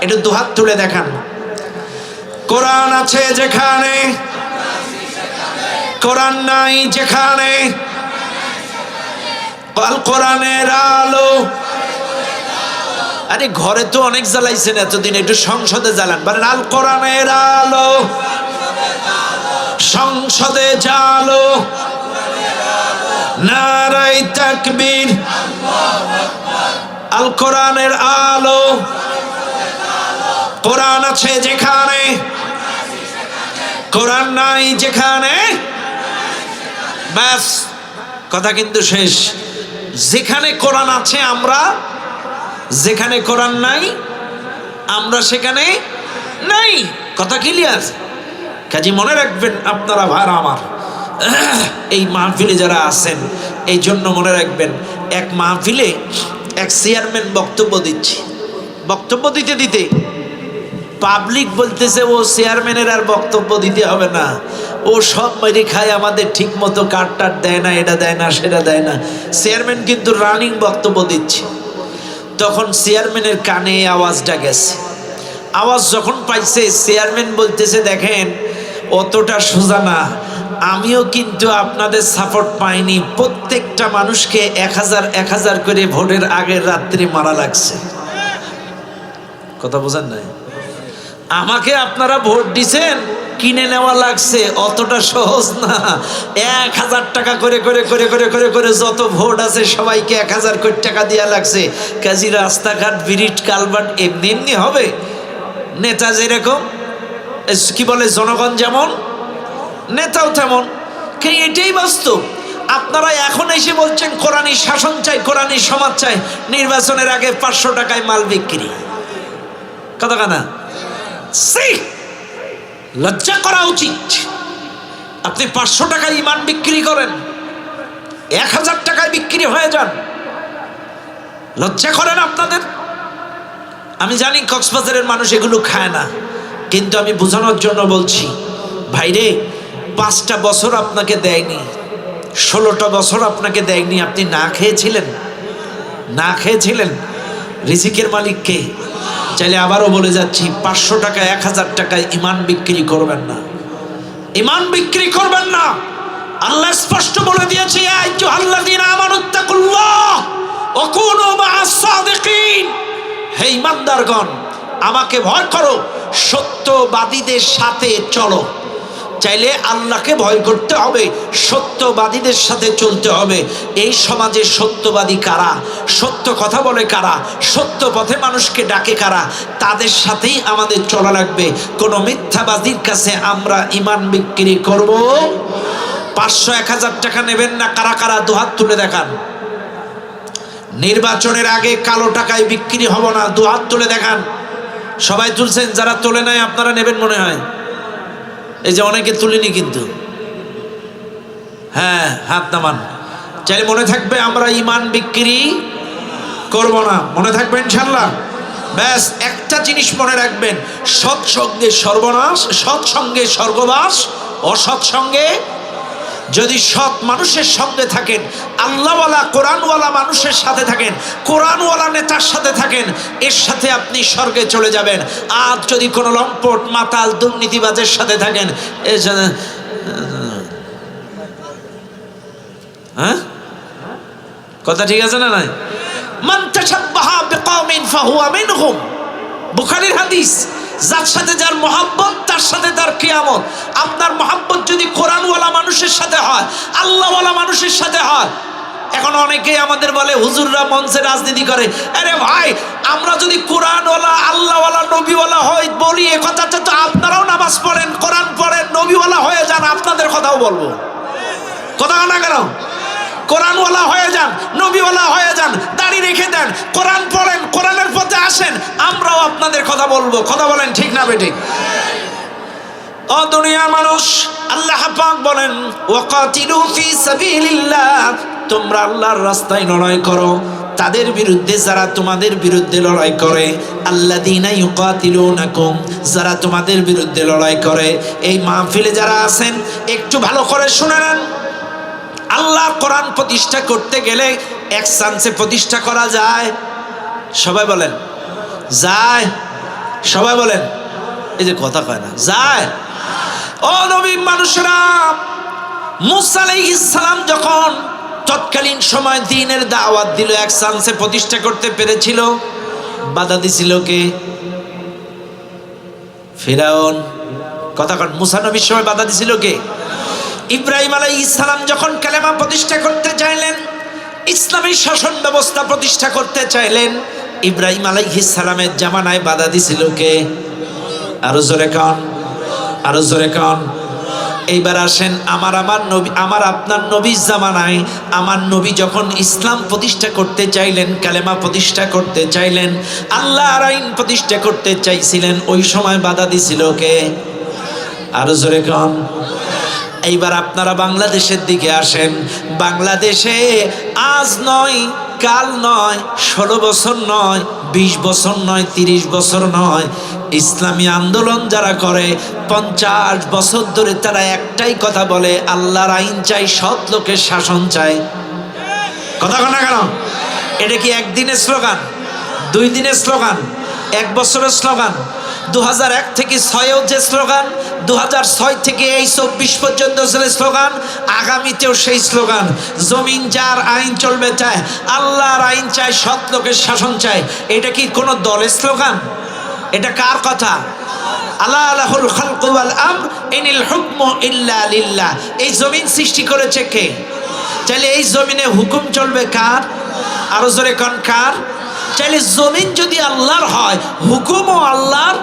একটু দুহাত তুলে দেখান। কোরআন আছে যেখানে, কোরআন নাই যেখানে, আল কোরআনের আলো। আরে ঘরে তো অনেক জ্বালাইছেন এতদিন, একটু সংসদে জ্বালান। বলেন আল কোরআনের আলো, সংসদে জ্বালো, নারায়ে তাকবীর, আল কোরআনের আলো। কোরআন আছে যেখানে, কোরআন নাই যেখানে, ব্যাস কথা কিন্তু শেষ। যেখানে কোরআন আছে আমরা, যেখানে কোরআন নাই আমরা সেখানে নাই। কথা ক্লিয়ার? কাজে মনে রাখবেন আপনারা ভাইরা আমার, এই মাহফিলে যারা আছেন, এই জন্য মনে রাখবেন, এক মাহফিলে এক চেয়ারম্যান বক্তব্য দিচ্ছে, বক্তব্য দিতে দিতে পাবলিক বলতেছে ও চেয়ারম্যানের আর বক্তব্য দিতে হবে না, ও সব মেরে খায়, আমাদের ঠিক মতো কার্ড টার্ড দেয় না, এটা দেয় না, সেটা দেয় না। চেয়ারম্যান কিন্তু রানিং বক্তব্য দিচ্ছে। তখন চেয়ারম্যানের কানে আওয়াজটা গেছে। আওয়াজ যখন পাইছে, চেয়ারম্যান বলতেছে, দেখেন অতটা সোজা না, আমিও কিন্তু আপনাদের সাপোর্ট পাইনি। প্রত্যেকটা মানুষকে 1000 করে ভোটের আগের রাত্রি মারা লাগছে। কথা বোঝেন নাই? আমাকে আপনারা ভোট দিছেন, কিনে নেওয়া লাগছে, অতটা সহজ না। 1000 টাকা করে করে করে করে করে করে যত ভোট আছে সবাইকে 1000 কোটি টাকা দেওয়া লাগছে। কাজী রাস্তাঘাট ব্রিজ কালভার্ট এমনি এমনি হবে? নেতা যেরকম কি বলে জনগণ যেমন নেতাও তেমন। এটাই বাস্তব। আপনারা এখন এসে বলছেন কোরআনী শাসন চাই, কোরআনী সমাজ চাই, নির্বাচনের আগে 500 টাকায় মাল বিক্রি। কথা কানা, লজ্জা করা উচিত। আপনি 500 টাকায় ইমান বিক্রি করেন, 1000 টাকায় বিক্রি হয়ে যান, লজ্জা করেন আপনাদের। আমি জানি কক্সবাজারের মানুষ এগুলো খায় না, কিন্তু আমি বোঝানোর জন্য বলছি, ভাইরে 5টা বছর আপনাকে দেয়নি, 16টা বছর আপনাকে দেয়নি, আপনি না খেয়েছিলেন, না খেয়েছিলেন। রিজিকের মালিককে। চাইলে আবারও বলে যাচ্ছি, 500 টাকা 1000 টাকায় ইমান বিক্রি করবেন না, ইমান বিক্রি করবেন না। আল্লাহ স্পষ্ট বলে দিয়েছে, ইয়া আইয়ুহাল্লাযীনা আমানুত্তাকুল্লাহ ওয়া কুনু মা'আস সাদিকিন। হে ঈমানদারগণ, আমাকে ভয় করো, সত্যবাদীদের সাথে চলো। চাইলে আল্লাহকে ভয় করতে হবে, সত্যবাদীদের সাথে চলতে হবে। এই সমাজে সত্যবাদী কারা, সত্য কথা বলে কারা, সত্য পথে মানুষকে ডাকে কারা, তাদের সাথেই আমাদের চলা লাগবে। কোনো মিথ্যাবাদীর কাছে আমরা ইমান বিক্রি করব? 500-1000 টাকা নেবেন না। কারা কারা দুহাত তুলে দেখান। নির্বাচনের আগে কালো টাকায় বিক্রি হব না, দুহাত তুলে দেখান। সবাই তুলছেন, যারা তোলে নাই আপনারা নেবেন মনে হয়। এই যে অনেকে তুলিনি কিন্তু, হ্যাঁ হাত নামান। চাইলে মনে থাকবে আমরা ইমান বিক্রি করব না, মনে থাকবে ইনশাআল্লাহ। ব্যাস একটা জিনিস মনে রাখবেন, সৎসঙ্গে সর্বনাশ, সৎসঙ্গে স্বর্গবাস, অসৎসঙ্গে। যদি সৎ মানুষের সঙ্গে থাকেন, আল্লাহওয়ালা কোরআনওয়ালা মানুষের সাথে থাকেন, কোরআনওয়ালা নেতার সাথে থাকেন, এর সাথে আপনি স্বর্গে চলে যাবেন। আর যদি কোনো লম্পট মাতাল দুর্নীতিবাজের সাথে থাকেন, হ্যাঁ কথা ঠিক আছে না? নাই মান তাশাব্বাহা বিকওমিন ফাহুয়া মিনহুম, বুখারীর হাদিস। যার সাথে যার মহাব্বত, তার সাথে তার কিয়ামত। আপনার মহাব্বত যদি কোরআনওয়ালা মানুষের সাথে হয়, আল্লাহওয়ালা মানুষের সাথে হয়। এখন অনেকেই আমাদের বলে হুজুররা মঞ্চে রাজনীতি করে। আরে ভাই, আমরা যদি কোরআনওয়ালা, আল্লাহওয়ালা, নবীওয়ালা হই বলি, এ কথাটা তো আপনারাও নামাজ পড়েন, কোরআন পড়েন, নবীওয়ালা হয়ে যান, আপনাদের কথাও বলবো। কথা না কেন? কোরআনওয়ালা হয়ে যান, নবীওয়ালা হয়ে যান, দাড়ি রেখে দেন, কোরআন পড়েন, কোরআনের পথে আসেন, আমরাও আপনাদের কথা বলবো। কথা বলেন ঠিক না বেঠিক? ও দুনিয়ার মানুষ, আল্লাহ পাক বলেন, ওয়াকাতিলু ফি সাবিলিল্লাহ, তোমরা আল্লাহর রাস্তায় লড়াই করো তাদের বিরুদ্ধে যারা তোমাদের বিরুদ্ধে লড়াই করে। আল্লাযীনা ইউকাতিলুনাকুম, যারা তোমাদের বিরুদ্ধে লড়াই করে। এই মাহফিলে যারা আছেন একটু ভালো করে শুনে নেন। আল্লাহ কোরআন প্রতিষ্ঠা করতে গেলে এক চান্সে প্রতিষ্ঠা করা যায়? সবাই বলেন যায়? সবাই বলেন, এই যে কথা কয় না, যায়? ও নবী মানুষরা, মূসা আলাইহিস সালাম যখন তৎকালীন সময় দ্বীনের দাওয়াত দিল, এক চান্সে প্রতিষ্ঠা করতে পেরেছিল? বাধা দিছিল কে? ফিরাউন। কথা কন, মূসা নবীর সময় বাধা দিছিল কে? ইব্রাহিম আলাইহিস সালাম যখন কালেমা প্রতিষ্ঠা করতে চাইলেন, ইসলামী শাসন ব্যবস্থা প্রতিষ্ঠা করতে চাইলেন, ইব্রাহিম আলাইহিস সালামের জামানায় বাধা দিছিল কে? আরো জোরে কান, আরো জোরে কান। এইবার আসেন আমার নবী, আমার আপনার নবীর জামানায় আমার নবী যখন ইসলাম প্রতিষ্ঠা করতে চাইলেন, কালেমা প্রতিষ্ঠা করতে চাইলেন, আল্লাহর আইন প্রতিষ্ঠা করতে চাইছিলেন, ওই সময় বাধা দিছিল কে? আরো জোরে কান। এইবার আপনারা বাংলাদেশের দিকে আসেন। বাংলাদেশে আজ নয়, কাল নয়, 16 বছর নয়, 20 বছর নয়, 30 বছর নয়, ইসলামী আন্দোলন যারা করে 50 বছর ধরে তারা একটাই কথা বলে, আল্লাহর আইন চাই, সৎ লোকের শাসন চাই। কথা না কেন? এটা কি একদিনের স্লোগান, 2 দিনের স্লোগান, 1 বছরের স্লোগান? 2001 থেকে 6-এও যে স্লোগান, 2006 থেকে এই 24 পর্যন্ত যে স্লোগান, আগামীতেও সেই স্লোগান। জমিন যার, আইন চলবে চায়, আল্লাহর আইন চাই, সৎ লোকের শাসন চাই। এটা কি কোনো দলের স্লোগান? এটা কার কথা? আলা লাহুল খালকু ওয়াল আমর ইনিল হুকমু ইল্লা লিল্লাহ। এই জমিন সৃষ্টি করেছে কে? চাইলে এই জমিনে হুকুম চলবে কার? আরো জোরে কোন কার? চাইলে জমিন যদি আল্লাহর হয়, হুকুমও আল্লাহর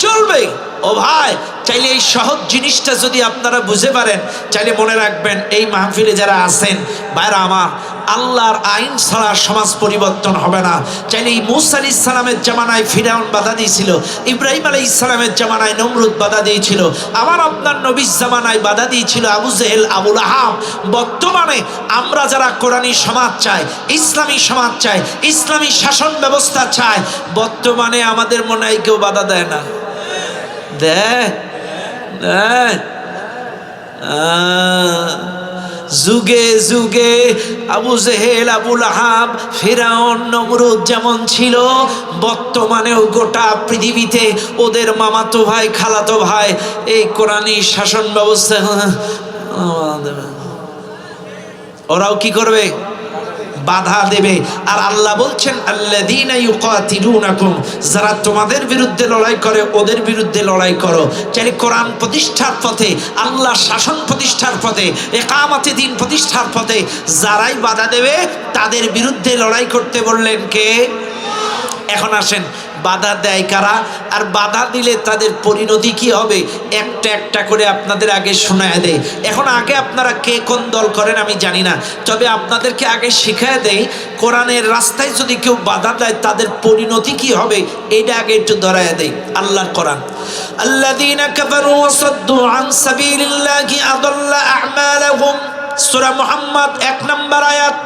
চলবে। ও ভাই, চাইলে এই সহজ জিনিসটা যদি আপনারা বুঝে পারেন, চাইলে মনে রাখবেন এই মাহফিলে যারা আছেন ভাইরা আমার, আল্লাহর আইন ছাড়া সমাজ পরিবর্তন হবে না। চাইলে এই মূসা আলাইহিস সালামের জামানায় ফিরাউন বাধা দিয়েছিল, ইব্রাহিম আলাইহিস সালামের জামানায় নমরুদ বাধা দিয়েছিল, আমার আপনার নবীর জামানায় বাধা দিয়েছিল আবু জেহেল, আবু লাহাব। বর্তমানে আমরা যারা কোরআনী সমাজ চাই, ইসলামী সমাজ চাই, ইসলামী শাসন ব্যবস্থা চাই, বর্তমানে আমাদের মনে হয় কেউ বাধা দেয় না। যুগে যুগে আবু জেহেল, আবু লাহাব, ফিরাউন, নমরুদ যেমন ছিল, বর্তমানেও গোটা পৃথিবীতে ওদের মামাতো ভাই, খালাতো ভাই এই কোরআনী শাসন ব্যবস্থা ওরাও কি করবে? বাধা দেবে। আর আল্লাহ বলছেন আল্লাযীনা ইউকাতিলুনাকুম, যারা তোমাদের বিরুদ্ধে লড়াই করে ওদের বিরুদ্ধে লড়াই করো। চাই কোরআন প্রতিষ্ঠার পথে, আল্লাহ শাসন প্রতিষ্ঠার পথে, ইকামতে দ্বীন প্রতিষ্ঠার পথে যারাই বাধা দেবে তাদের বিরুদ্ধে লড়াই করতে বললেন কে? এখন আসেন, বাধা দেয় কারা? আর বাধা দিলে তাদের পরিণতি কি হবে একটা একটা করে আপনাদের আগে শোনায় দেয়। এখন আগে আপনারা কে কোন দল করেন আমি জানি না, তবে আপনাদেরকে আগে শিখায় দেয় কোরআনের রাস্তায় যদি কেউ বাধা দেয় তাদের পরিণতি কি হবে, এটা আগে একটু ধরায় দেয়। আল্লাহর কোরআন, আল্লাযীনা কাফারু ওয়া সাদ্দু আন সাবিলিল্লাহি আদাল্লা আ'মালাহুম, সূরা মুহাম্মদ 1 নম্বর আয়াত।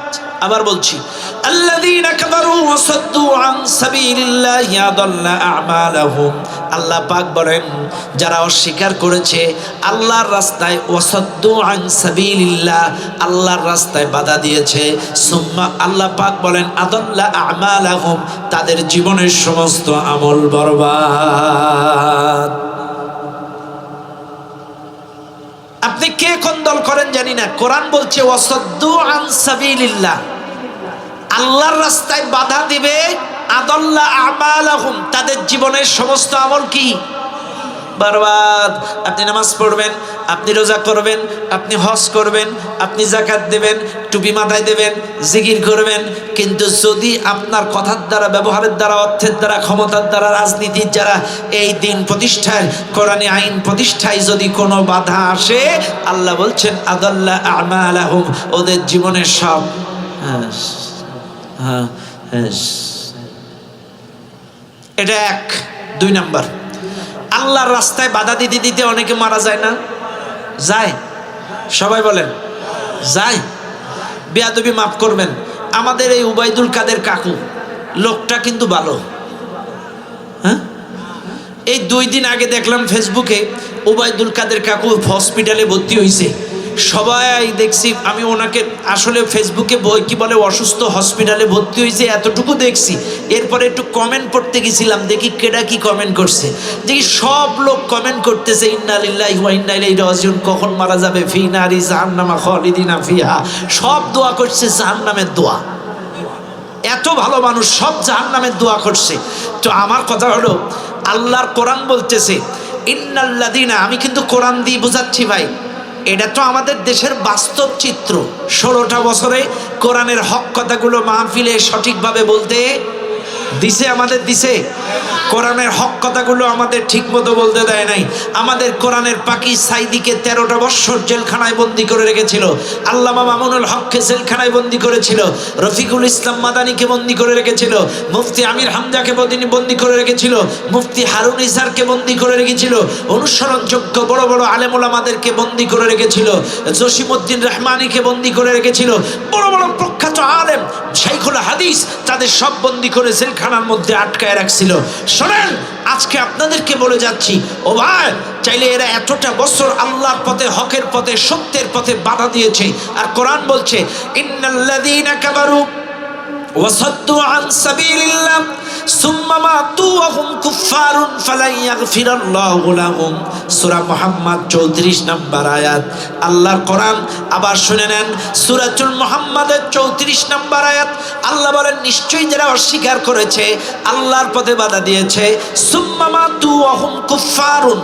আবার বলছি, আল্লাযীনা কাফারু ওয়া সাদ্দু আন সাবিলিল্লাহি আদাল্লা আ'মালাহুম। আল্লাহ পাক বলেন যারা অস্বীকার করেছে আল্লাহর রাস্তায়, ওয়া সাদ্দু আন সাবিলিল্লাহ, আল্লাহর রাস্তায় বাধা দিয়েছে, সুম্মা আল্লাহ পাক বলেন আদাল্লা আ'মালাহুম, তাদের জীবনের সমস্ত আমল বরবাদ। আপনি কে কোন দল করেন জানি না, কোরআন বলছে ওয়াসাদ্দু আন সাবিলিল্লাহ, আল্লাহর রাস্তায় বাধা দিবে, আদাল্লা আমালাহুম, তাদের জীবনের সমস্ত আমল কি? বরবাদ। আপনি নামাজ পড়বেন, আপনি রোজা করবেন, আপনি হজ করবেন, আপনি যাকাত দেবেন, টুপি মাথায় দেবেন, জিকির করবেন, কিন্তু যদি আপনার কথার দ্বারা, ব্যবহারের দ্বারা, অর্থের দ্বারা, ক্ষমতার দ্বারা, রাজনীতির দ্বারা এই দিন প্রতিষ্ঠায়, কোরআনী আইন প্রতিষ্ঠায় যদি কোনো বাধা আসে, আল্লাহ বলছেন আদাল্লা আমালাহুম, ওদের জীবনের সব। এটা 1। 2 নাম্বার, আল্লাহর রাস্তায় বাধা দিতে দিতে অনেকে মারা যায় না? যায়? সবাই বলেন যায়। বেয়াদবি মাফ করবেন, আমাদের এই উবাইদুল কাদের কাকু লোকটা কিন্তু ভালো। হ্যাঁ, এই 2 দিন আগে দেখলাম ফেসবুকে উবাইদুল কাদের কাকু হসপিটালে ভর্তি হয়েছে। সবাই দেখছি, আমি ওনাকে আসলে ফেসবুকে কি বলে অসুস্থ, হসপিটালে ভর্তি হয়েছে এতটুকু দেখছি। এরপরে একটু কমেন্ট পড়তে গেছিলাম, দেখি কেডা কি কমেন্ট করছে। দেখি সব লোক কমেন্ট করতেছে ইন্না লিল্লাহি ওয়া ইন্না ইলাইহি রাজিউন, কখন মারা যাবে, ফি নারি জাহান্নামা খালিদিনা ফিহা, সব দোয়া করছে জাহান্নামের দোয়া। এত ভালো মানুষ, সব জাহান্নামের দোয়া করছে। তো আমার কথা হলো, আল্লাহর কোরআন বলতেছে ইন্নাল্লাযিনা, আমি কিন্তু কোরআন দিয়ে বোঝাচ্ছি ভাই, এটা তো আমাদের দেশের বাস্তব চিত্র। 16টা বছরে কোরআনের হক কথাগুলো মাহফিলে সঠিকভাবে বলতে দিছে, আমাদের দিছে। কোরআনের হক কথাগুলো আমাদের ঠিক মতো বলতে দেয় নাই। আমাদের কোরআনের পাকি সাইদিকে 13টা বছর জেলখানায় বন্দি করে রেখেছিল, আল্লামা মামুনুল হককে জেলখানায় বন্দি করেছিল, রফিকুল ইসলাম মাদানিকে বন্দি করে রেখেছিল, মুফতি আমির হামজাকে বন্দি করে রেখেছিল, মুফতি হারুন ইসারকে বন্দি করে রেখেছিল, অনুসরণযোগ্য বড় বড় আলেম ওলামাদেরকে বন্দি করে রেখেছিল, জসিমউদ্দিন রহমানিকে বন্দি করে রেখেছিল, বড় বড় প্রখ্যাত আলেম শাইখুল হাদিস, তাদের সব বন্দি করে জেলখানার মধ্যে আটকায় রাখছিল। শোনেন, আজকে আপনাদেরকে বলে যাচ্ছি, ও ভাই, চাইলে এরা এতটা বছর আল্লাহর পথে, হকের পথে, সত্যের পথে বাধা দিয়েছে। আর কোরআন বলছে ইন্নাল্লাযীনা কাফারু ওয়াসাদ্দু আন সাবিলিল্লাহ সুম্মা মাতু ওয়া হুম কুফফারুন ফালান ইয়াগফিরাল্লাহু লাহুম। সূরা মুহাম্মদ 34 নম্বর আয়াত। আল্লাহর কোরআন আবার শুনে নেন, সূরাতুল মুহাম্মাদের 34 নম্বর আয়াত। আল্লাহ বলেন, নিশ্চয়ই যারা অস্বীকার করেছে, আল্লাহর পথে বাধা দিয়েছে, সুম্মা মাতু ওয়া হুম কুফফারুন,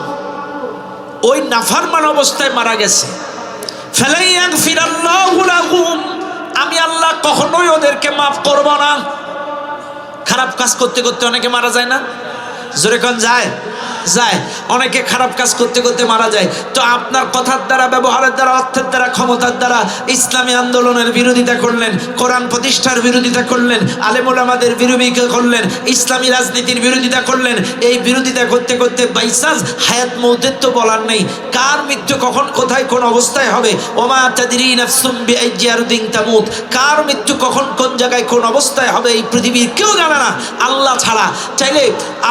ওই নাফরমান অবস্থায় মারা গেছে, ফালান ইয়াগফিরাল্লাহু লাহুম, আমি আল্লাহ কখনোই ওদেরকে মাফ করব না। খারাপ কাজ করতে করতে অনেকে মারা যায় না? জোরে কোন যায়? যায়। অনেকে খারাপ কাজ করতে করতে মারা যায়। তো আপনার কথার দ্বারা, ব্যবহারের দ্বারা, অর্থের দ্বারা, ক্ষমতার দ্বারা ইসলামী আন্দোলনের বিরোধিতা করলেন, কোরআন প্রতিষ্ঠার বিরোধিতা করলেন, আলেম ওলামাদের বিরোধিতা করলেন, ইসলামী রাজনীতির বিরোধিতা করলেন। এই বিরোধিতা করতে করতে বাইচান্স হায়াত মৌতের তো বলার নেই, কার মৃত্যু কখন কোথায় কোন অবস্থায় হবে। ওমা তাদরি নাফসুম বিআইয়ি আরদিন তামুত, কার মৃত্যু কখন কোন জায়গায় কোন অবস্থায় হবে এই পৃথিবীর কেউ জানে না, আল্লাহ ছাড়া। চাইলে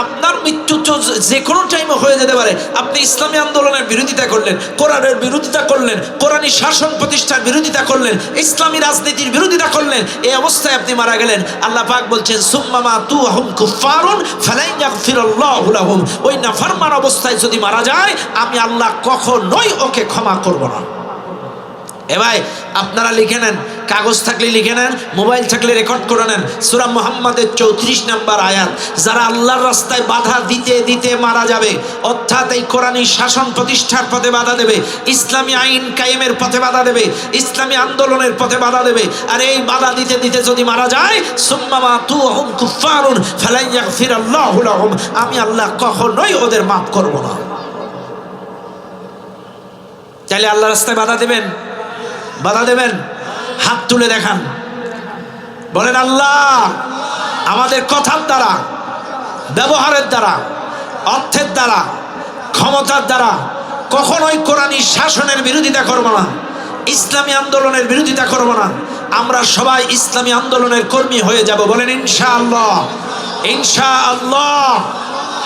আপনার মৃত্যু তো যে কোনো টাইমে হয়ে যেতে পারে। আপনি ইসলামী আন্দোলনের বিরোধিতা করলেন, কোরআনের বিরোধিতা করলেন, কোরআনী শাসন প্রতিষ্ঠার বিরোধিতা করলেন, ইসলামী রাজনীতির বিরোধিতা করলেন, এই অবস্থায় আপনি মারা গেলেন। আল্লাহ পাক বলছেন, সুম্মা মাতু ওয়া হুম কুফফারুন ফালান ইয়াগফিরাল্লাহু লাহুম, ওই নাফরমান অবস্থায় যদি মারা যায়, আমি আল্লাহ কখনোই ওকে ক্ষমা করব না। এ ভাই, আপনারা লিখে নেন, কাগজ থাকলে লিখে নেন, মোবাইল থাকলে রেকর্ড করে নেন। সূরা মুহাম্মাদের 34 নম্বর আয়াত। যারা আল্লাহর রাস্তায় বাধা দিতে দিতে মারা যাবে, অর্থাৎ এই কোরআনী শাসন প্রতিষ্ঠার পথে বাধা দেবে, ইসলামী আইন কায়েমের পথে বাধা দেবে, ইসলামী আন্দোলনের পথে বাধা দেবে, আর এই বাধা দিতে দিতে যদি মারা যায়, সুম্মা মাতু ওয়া হুম কুফফারুন ফালান ইয়াগফিরাল্লাহু লাহুম, আমি আল্লাহ কখনোই ওদের মাফ করব না। তাহলে আল্লাহর রাস্তায় বাধা দেবেন? বাধা দেবেন? হাত তুলে দেখান, বলেন, আল্লাহ আমাদের কথার দ্বারা, ব্যবহারের দ্বারা, অর্থের দ্বারা, ক্ষমতার দ্বারা কখনোই কোরআনী শাসনের বিরোধিতা করব না, ইসলামী আন্দোলনের বিরোধিতা করব না। আমরা সবাই ইসলামী আন্দোলনের কর্মী হয়ে যাব। বলেন ইনশাআল্লাহ, ইনশাআল্লাহ।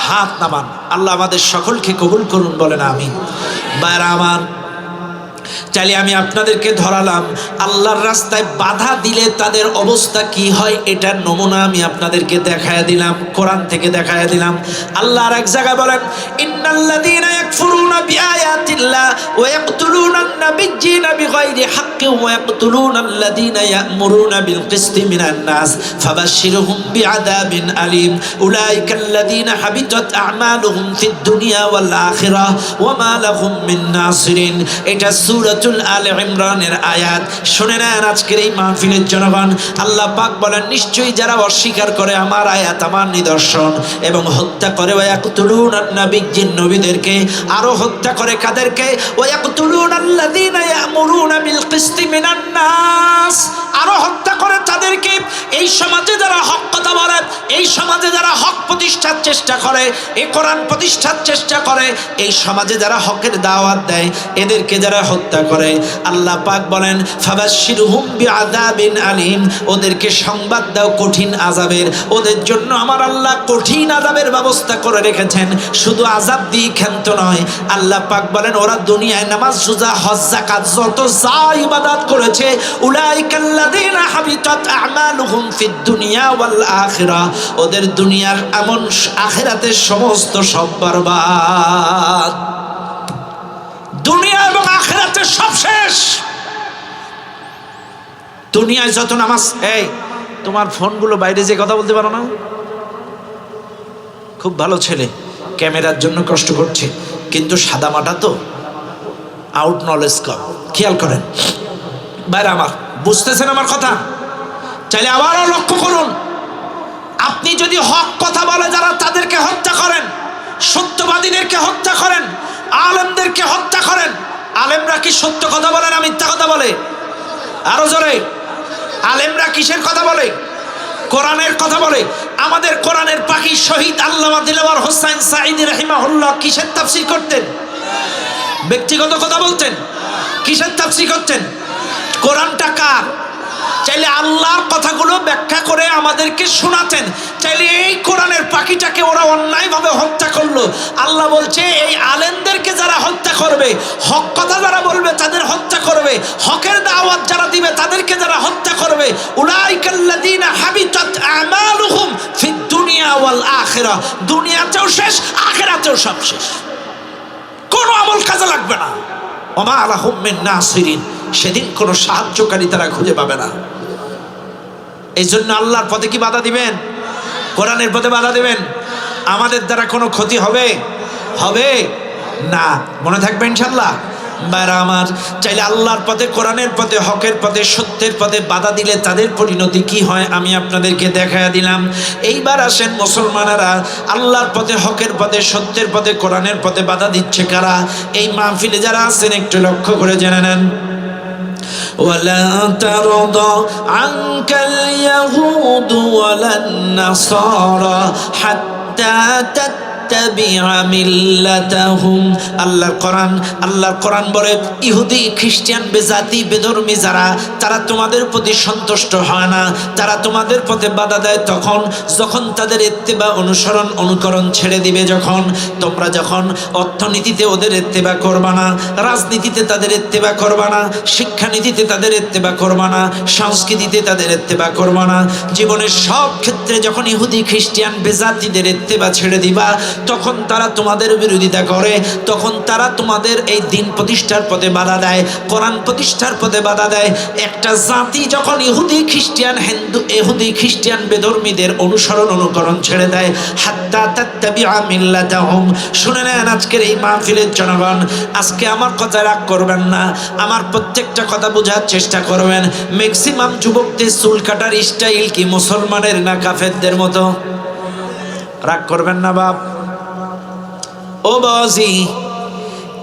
হাত নামান। আল্লাহ আমাদের সকলকে কবুল করুন, বলেন আমিন। বাইরা আমার, চাইলে আমি আপনাদেরকে ধরালাম আল্লাহর রাস্তায় বাধা দিলে তাদের অবস্থা কি হয়, এটার নমুনা আমি আপনাদেরকে দেখায়া দিলাম, কোরআন থেকে দেখায়া দিলাম। আল্লাহর এক জায়গায় বলেন, ইন্নাল্লাযীনা ইয়াকফুরুনা বিআয়াতিল্লাহ ওয়া ইয়াকতুলুনান নাবিয়্যিনা বিগাইরি হাক্কিন ওয়া ইয়াকতুলুনাল্লাযীনা ইয়া'মুরুনা বিল কিসতি মিনান নাস ফাবাশশিরহুম বিআযাবিন আলীম উলাইকাল্লাযীনা হাবিতাত আ'মালুহুম ফিদ দুনিয়া ওয়াল আখিরাহ ওয়া মা লাহুম মিন নাসিরিন। এটা সূরাতুল আলে ইমরানের আয়াত। শুনে নেন আজকের এই মাহফিলের জনগণ, আল্লাহ পাক বলেন, নিশ্চয়ই যারা অস্বীকার করে আমার আয়াত, আমার নিদর্শন, এবং হত্যা করে, ওয়ায়াকতুলুনান নাবিয়্যিন, নবীদেরকে, আরো হত্যা করে কাদেরকে, ওয়ায়াকতুলুনাল্লাযীনা ইয়া'মুরুনা বিল কিসতি মিনান নাস, আরো হত্যা করে তাদেরকে। এই সমাজে যারা হক কথা বলে, এই সমাজে যারা হক প্রতিষ্ঠার চেষ্টা করে, এই কোরআন প্রতিষ্ঠার চেষ্টা করে, এই সমাজে যারা হকের দাওয়াত দেয়, এদেরকে যারা হত্যা করে, আল্লাহ পাক বলেন, ফাবাশশিরহুম বিআযাবিন আলীম, ওদেরকে সংবাদ দাও কঠিন আযাবের। ওদের জন্য আমার আল্লাহ কঠিন আযাবের ব্যবস্থা করে রেখেছেন। শুধু আযাব দিয়ে ক্ষান্ত নয়, আল্লাহ পাক বলেন, ওরা দুনিয়ায় নামাজ, রোজা, হজ, যাকাত যত যা ইবাদত করেছে, উলাইকাল্লাযীনা হাবিতাত আ'মালুহুম ফিদ দুনিয়া ওয়াল আখিরাহ, ওদের দুনিয়ার এমন আখিরাতের সমস্ত সব বরবাদ, দুনিয়া এবং আখিরাতের সব শেষ। দুনিয়ায় যত নামাজ, এই তোমার ফোনগুলো বাইরে যে কথা বলতে পারো না? খুব ভালো ছেলে, ক্যামেরার জন্য কষ্ট করছে, কিন্তু সাদা মাটা তো, আউট নলেজ কম। খেয়াল করেন বাইরে আমার, বুঝতেছেন আমার কথা? চাইলে আবারও লক্ষ্য করুন, আপনি যদি হক কথা বলে যারা, তাদেরকে হত্যা করেন, সত্যবাদীদেরকে হত্যা করেন, আলেমদেরকে হত্যা করেন। আলেমরা কি সত্য কথা বলে না মিথ্যা কথা বলে? আরো জোরে, আলেমরা কিসের কথা বলে? কোরআনের কথা বলে। আমাদের কোরআনের পাখি শহীদ আল্লামা দিলওয়ার হোসেন সাঈদী রাহিমাহুল্লাহ কিসের তাফসীর করতেন? ব্যক্তিগত কথা বলতেন? কিসের তাফসীর করতেন? কোরআনটা কার? চাইলে আল্লাহর কথাগুলো ব্যাখ্যা করে আমাদেরকে শোনাতেন। চাইলে এই কোরআনের পাখিটাকে ওরা অন্যায়ভাবে হত্যা করলো। আল্লাহ বলছে এই আলেমদেরকে যারা হত্যা করবে, হক কথা যারা বলবে তাদের হত্যা করবে, হকের দাওয়াত যারা দিবে তাদেরকে যারা হত্যা করবে, উলাইকাল্লাযীনা হাবিতাত আমালুহুম ফিদ দুনিয়া ওয়াল আখিরাহ, দুনিয়াতেও শেষ, আখিরাতেও সব শেষ, কোনো আমল কাজে লাগবে না। ওয়া মা লাহুম মিন নাসিরিন, সেদিন কোনো সাহায্যকারী তারা খুঁজে পাবে না। এই জন্য আল্লাহর পথে কি বাধা দিবেন? কোরআনের পথে বাধা দিবেন? আমাদের দ্বারা কোনো ক্ষতি হবে? হবে না, মনে থাকবে ইনশাআল্লাহ। বাইরা আমার, চাইলে আল্লাহর পথে, কোরআনের পথে, হকের পথে, সত্যের পথে বাধা দিলে তাদের পরিণতি কি হয় আমি আপনাদেরকে দেখায়া দিলাম। এইবার আসেন মুসলমানেরা, আল্লাহর পথে, হকের পথে, সত্যের পথে, কোরআনের পথে বাধা দিচ্ছে কারা? এই মাহফিলে যারা আছেন একটু লক্ষ্য করে জেনে নেন। ওয়ালা তারদা আনকাল ইয়াহুদু ওয়ালান নাসারা হাত্তা তাত্তাবিআ মিল্লাতাহুম। আল্লাহর কোরআন বলে ইহুদি, খ্রিস্টান, বেজাতি, বেধর্মী যারা, তারা তোমাদের প্রতি সন্তুষ্ট হয় না, তারা তোমাদের পথে বাধা দেয় তখন যখন তাদের ইত্তেবা, অনুসরণ, অনুকরণ ছেড়ে দিবে। তোমরা যখন অর্থনীতিতে ওদের ইত্তেবা করবা না, রাজনীতিতে তাদের ইত্তেবা করবা না, শিক্ষানীতিতে তাদের ইত্তেবা করবা না, সংস্কৃতিতে তাদের ইত্তেবা করবা না, জীবনের সব ক্ষেত্রে যখন ইহুদি, খ্রিস্টান, বেজাতিদের ইত্তেবা ছেড়ে দিবা, তখন তারা তোমাদের বিরোধিতা করে, তখন তারা তোমাদের এই দিন প্রতিষ্ঠার পথে বাধা দেয়, কোরআন প্রতিষ্ঠার পথে বাধা দেয়। একটা জাতি যখন ইহুদি, খ্রিস্টান, বেধর্মীদের অনুসরণ, অনুকরণ ছেড়ে দেয়, হাত্তা তাত্তাবিআ মিল্লাতাহুম। শুনে নেন আজকের এই মাহফিলের জনগণ, আজকে আমার কথা রাগ করবেন না, আমার প্রত্যেকটা কথা বোঝার চেষ্টা করবেন। ম্যাক্সিমাম যুবকদের চুল কাটার স্টাইল কি মুসলমানের না কাফেরদের মতো? রাগ করবেন না বাপ। ও বাজি,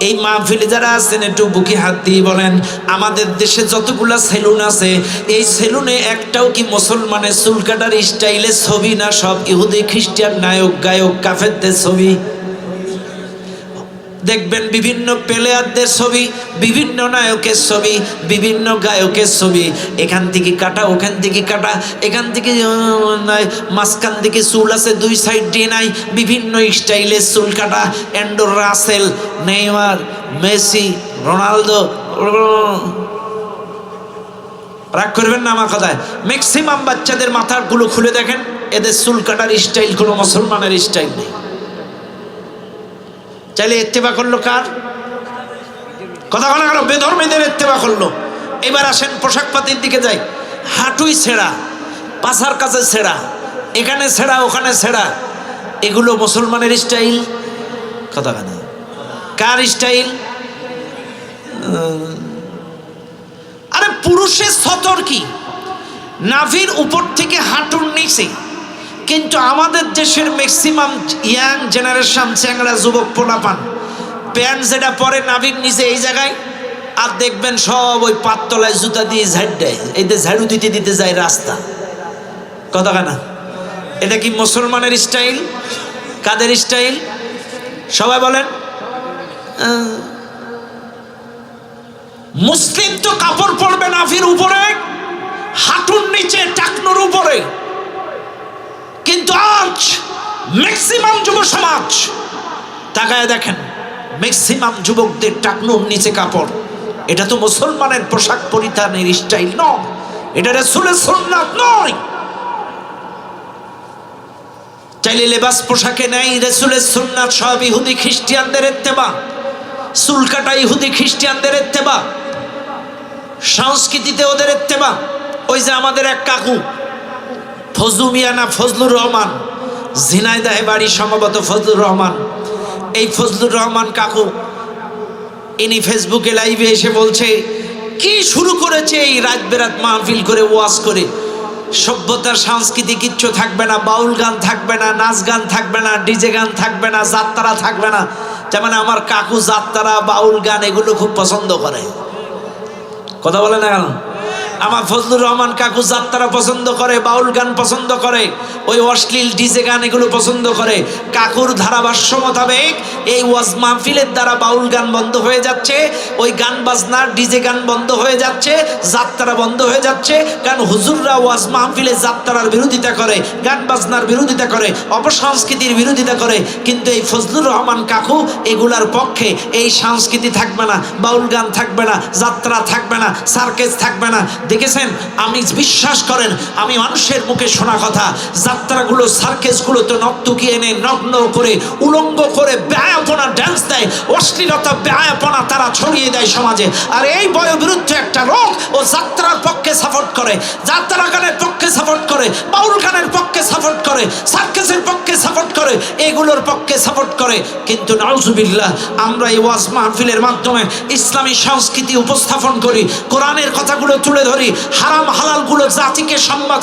এই মাহফিলে যারা আছেন একটু বুকে হাত দিয়ে বলেন, আমাদের দেশে যতগুলা সেলুন আছে, এই সেলুনে একটাও কি মুসলমানের চুল কাটার স্টাইলের ছবি না? সব ইহুদি, খ্রিস্টান, নায়ক, গায়ক, কাফেরদের ছবি। দেখবেন বিভিন্ন প্লেয়ারদের ছবি, বিভিন্ন নায়কের ছবি, বিভিন্ন গায়কের ছবি, এখান থেকে কাটা, ওখান থেকে কাটা, এখান থেকে নাই, মাঝখান থেকে চুল আছে, দুই সাইড দিয়ে নাই, বিভিন্ন স্টাইলের চুল কাটা। Andrew Rasel, Neymar, Messi, Ronaldo. রাগ করবেন না আমার কথায়। ম্যাক্সিমাম বাচ্চাদের মাথাগুলো খুলে দেখেন, এদের চুল কাটার স্টাইল কোনো মুসলমানের স্টাইল নেই। চাইলে ইত্তেবা করলো কার কথা বলা গেল? বেধর্মীদের ইত্তেবা করলো। এবার আসেন পোশাক পাতির দিকে যাই। হাঁটুই ছেঁড়া, পাছার কাছে ছেঁড়া, এখানে ছেঁড়া, ওখানে ছেঁড়া, এগুলো মুসলমানের স্টাইল? কথা না, কার স্টাইল? আরে পুরুষের সতর কি নাভির উপর থেকে হাঁটুর নিচে, কিন্তু আমাদের দেশের ম্যাক্সিমাম ইয়াং জেনারেশন, চ্যাংড়া যুবক পোলাপান প্যান্ট যেটা পরে নাভির নিচে এই জায়গায়, আর দেখবেন সব ওই পাততলায় জুতা দিয়ে ঝাড় দেয়, এই যে ঝাড়ু দিতে দিতে যায় রাস্তা। কথা না, এটা কি মুসলমানের স্টাইল? কাদের স্টাইল? সবাই বলেন। মুসলিম তো কাপড় পরবে নাভির উপরে, হাঁটুর নিচে, টাকনুর উপরে, কিন্তু আজ ম্যাক্সিমাম যুব সমাজ তাকায় দেখেন, ম্যাক্সিমাম যুবকদের টাকনুর নিচে কাপড়। এটা তো মুসলমানের পোশাক পরিধানের স্টাইল নয়, এটা রাসূলের সুন্নাত নয়। চাইলে লেবাস পোশাকে নেই, রাসূলের সুন্নাত সব ইহুদি খ্রিস্টানদের ইত্তেবা, চুল কাটা ইহুদি খ্রিস্টানদের ইত্তেবা, সংস্কৃতিতে ওদের ইত্তেবা। ওই যে আমাদের এক কাকু ফজলু মিয়া না ফজলুর রহমান, ঝিনাইদহে বাড়ি সম্ভবত ফজলুর রহমান, এই ফজলুর রহমান কাকু, ইনি ফেসবুকে লাইভে এসে বলছে কি শুরু করেছে এই রাত বেরাত মাহফিল করে, ওয়াজ করে, সভ্যতার সংস্কৃতি কিচ্ছু থাকবে না, বাউল গান থাকবে না, নাচ গান থাকবে না, ডিজে গান থাকবে না, যাত্রা থাকবে না। যেমন আমার কাকু যাত্রা, বাউল গান এগুলো খুব পছন্দ করে। কথা বলে না কেন? আমার ফজলুর রহমান কাকু যাত্রা পছন্দ করে, বাউল গান পছন্দ করে, ওই অশ্লীল ডিজে গান এগুলো পছন্দ করে। কাকুর ধারাভাষ্য মোতাবেক এই ওয়াজ মাহফিলের দ্বারা বাউল গান বন্ধ হয়ে যাচ্ছে, ওই গান বাজনার ডিজে গান বন্ধ হয়ে যাচ্ছে, যাত্রা বন্ধ হয়ে যাচ্ছে। কারণ হুজুররা ওয়াজ মাহফিলে যাত্রার বিরোধিতা করে, গান বাজনার বিরোধিতা করে, অপসংস্কৃতির বিরোধিতা করে। কিন্তু এই ফজলুর রহমান কাকু এগুলার পক্ষে। এই সংস্কৃতি থাকবে না, বাউল গান থাকবে না, যাত্রা থাকবে না, সার্কেস থাকবে না। দেখেছেন, আমি বিশ্বাস করেন, আমি মানুষের মুখে শোনা কথা, যাত্রাগুলো সার্কেসগুলো তো নর্তকী এনে নগ্ন করে উলঙ্গ করে বেহায়াপনা ডান্স দেয়, অশ্লীলতা বেহায়াপনা তারা ছড়িয়ে দেয় সমাজে। আর এই বয়োবিরুদ্ধে একটা লোক ও যাত্রার পক্ষে সাপোর্ট করে, যাত্রা গানের পক্ষে সাপোর্ট করে, বাউল গানের পক্ষে সাপোর্ট করে, সার্কেসের পক্ষে সাপোর্ট করে, এগুলোর পক্ষে সাপোর্ট করে। কিন্তু নাউজুবিল্লাহ, আমরা এই ওয়াজ মাহফিলের মাধ্যমে ইসলামী সংস্কৃতি উপস্থাপন করি, কোরআনের কথাগুলো তুলে ধরি, হারাম হালালগুলো জাতিকে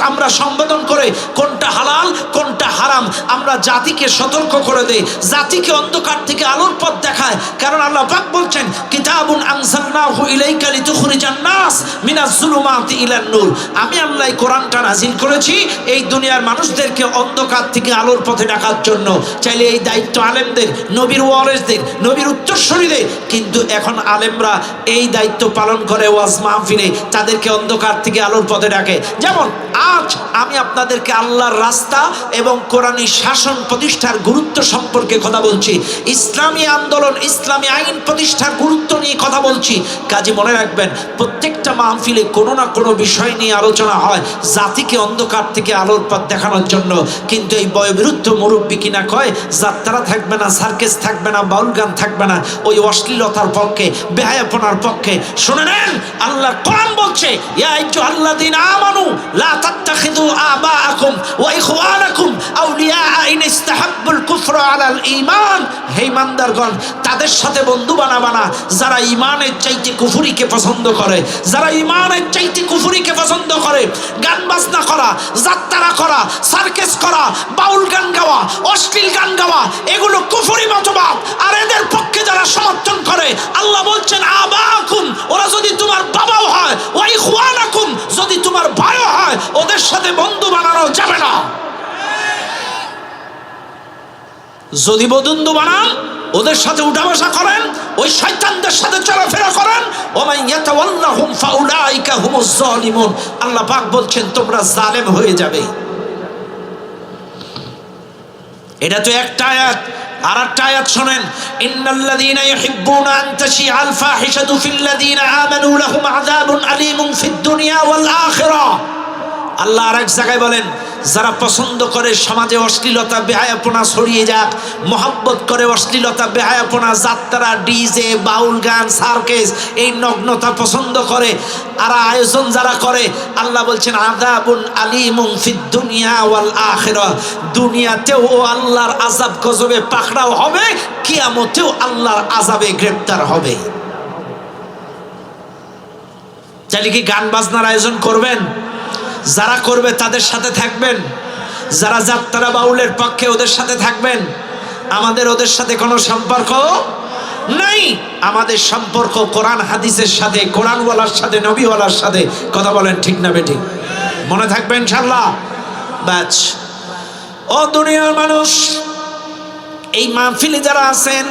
আমরা সম্বোধন করে কোনটা হালাল কোনটা হারাম আমরা জাতিকে সতর্ক করে দেই, জাতিকে অন্ধকার থেকে আলোর পথ দেখায়। কারণ আল্লাহ পাক বলছেন, কিতাবুন আনজালনাহু ইলাইকা লিতুখরিজান নাস মিনাজ জুলুমাতি ইলান নূর। আমি আল্লাহ কোরআনটা নাজিল করেছি এই দুনিয়ার মানুষদেরকে অন্ধকার থেকে আলোর পথে ডাকার জন্য। চাইলে এই দায়িত্ব আলেমদের, নবীর ওয়ারিসদের, নবীর উত্তরসূরিদের। কিন্তু এখন আলেমরা এই দায়িত্ব পালন করে ওয়াজ মাহফিলে, তাদেরকে অন্ধকার থেকে আলোর পথে ডাকে। যেমন আজ আমি আপনাদেরকে আল্লাহর রাস্তা এবং কোরআনী শাসন প্রতিষ্ঠার গুরুত্ব সম্পর্কে কথা বলছি, ইসলামী আন্দোলন, ইসলামী আইন প্রতিষ্ঠার গুরুত্ব নিয়ে কথা বলছি। কাজে মনে রাখবেন, প্রত্যেকটা মাহফিলে কোনো না কোনো বিষয় নিয়ে আলোচনা হয় জাতিকে অন্ধকার থেকে আলোর পথ দেখানোর জন্য। কিন্তু এই বয়োবিরুদ্ধ মুরব্বী কিনা কয় যাত্রা থাকবে না, সার্কেস থাকবে না, বাউল গান থাকবে না, ওই অশ্লীলতার পক্ষে, বেহায়াপনার পক্ষে। শুনে নেন, আল্লাহ কোরআন বলছে, ইয়া আইয়ুহাল্লাযীনা আমানু লা তাত্তাখিযু আবাআকুম ওয়া ইখওয়ানাকুম আউলিয়া ইন ইসতাহাব্বুল কুফরা আলাল ঈমান। হে ইমানদারগণ, তাদের সাথে বন্ধু বানাবা না যারা ঈমানের চাইতে কুফরিকে পছন্দ করে, যারা ঈমানের চাইতে কুফরিকে পছন্দ করে। গান বাজনা করা, যাত্রা করা, সার্কেস করা, বাউল গান গাওয়া, অশ্লীল গান গাওয়া, এগুলো কুফরি মতবাদ। আর এদের পক্ষে যারা সমর্থন করে, আল্লাহ বলছেন আবাআকুম, ওরা যদি তোমার বাবাও হয়, ওয়া ইখওয়ানাকুম, যদি তোমার ভাইও হয়, ওদের সাথে বন্ধু বানানো যাবে না। যদি বন্ধু বানান, ওদের সাথে উঠা বসা করেন, ওই শয়তানদের সাথে চলাফেরা করেন, ওমান ইয়াতাওয়াল্লাহুম ফাউলাইকা হুমুজ জালিমুন। আল্লাহ পাক বলছেন তোমরা জালেম হয়ে যাবে। এটা তো একটা আয়াত। আর একটা আয়াত শোনেন, ইন্নাল্লাযীনা ইউহিব্বুনা আন তাশিআল ফাহিশাতু ফিল্লাযীনা আমানু লাহুম আযাবুন আলীমুন ফিদ দুনিয়া ওয়াল আখিরাহ। আল্লাহ আরেক জায়গায় বলেন, যারা পছন্দ করে সমাজে অশ্লীলতা বেহায়াপনা ছড়িয়ে যাক, মহব্বত করে অশ্লীলতা বেহায়াপনা, যাত্রা, ডিজে, বাউল গান, সার্কেস, এই নগ্নতা পছন্দ করে, আর আয়োজন যারা করে, আল্লাহ বলছেন আযাবুন আলীমুন ফিদ দুনিয়া ওয়াল আখিরাহ। দুনিয়াতেও ও আল্লাহর আযাব গজবে পাকড়াও হবে, কিয়ামতেও আল্লাহর আযাবে গ্রেফতার হবে। তাহলে কি গান বাজনার আয়োজন করবেন? যারা করবে তাদের সাথে থাকবেন, যারা যাত্রা বাউলের পক্ষে ওদের সাথে থাকবেন। আমাদের ওদের সাথে কোনো সম্পর্ক নাই। আমাদের সম্পর্ক কোরআন হাদিসের সাথে, কোরআনওয়ালার সাথে, নবীওয়ালার সাথে। কথা বলেন ঠিক না বেঠিক? মনে থাকবে ইনশাআল্লাহ। বাস, ও দুনিয়ার মানুষ, এই মাহফিলে যারা আছেন,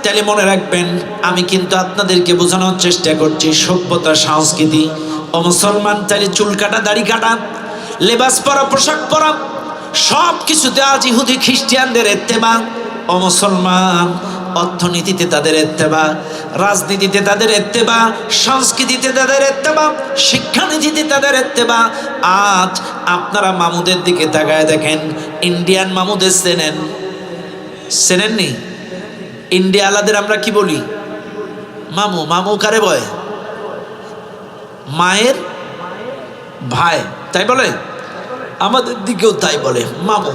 তাহলে মনে রাখবেন, আমি কিন্তু আপনাদেরকে বোঝানোর চেষ্টা করছি সভ্যতা, সংস্কৃতি। ও মুসলমান, তাহলে চুল কাটা, দাড়ি কাটা, লেবাস পরা, পোশাক পরা, সব কিছুতে আজ ইহুদি খ্রিস্টানদের ইত্তেবা। ও মুসলমান, অর্থনীতিতে তাদের ইত্তেবা, রাজনীতিতে তাদের ইত্তেবা, সংস্কৃতিতে তাদের ইত্তেবা, শিক্ষানীতিতে তাদের ইত্তেবা। আজ আপনারা মামুদের দিকে তাকায় দেখেন, ইন্ডিয়ান মামুদের চেনেননি? ইন্ডিয়া আলাদের আমরা কি বলি? মামু। মামু কারে বয়? মায়ের ভাই, তাই বলে? আমাদের দিকেও তাই বলে, মামু।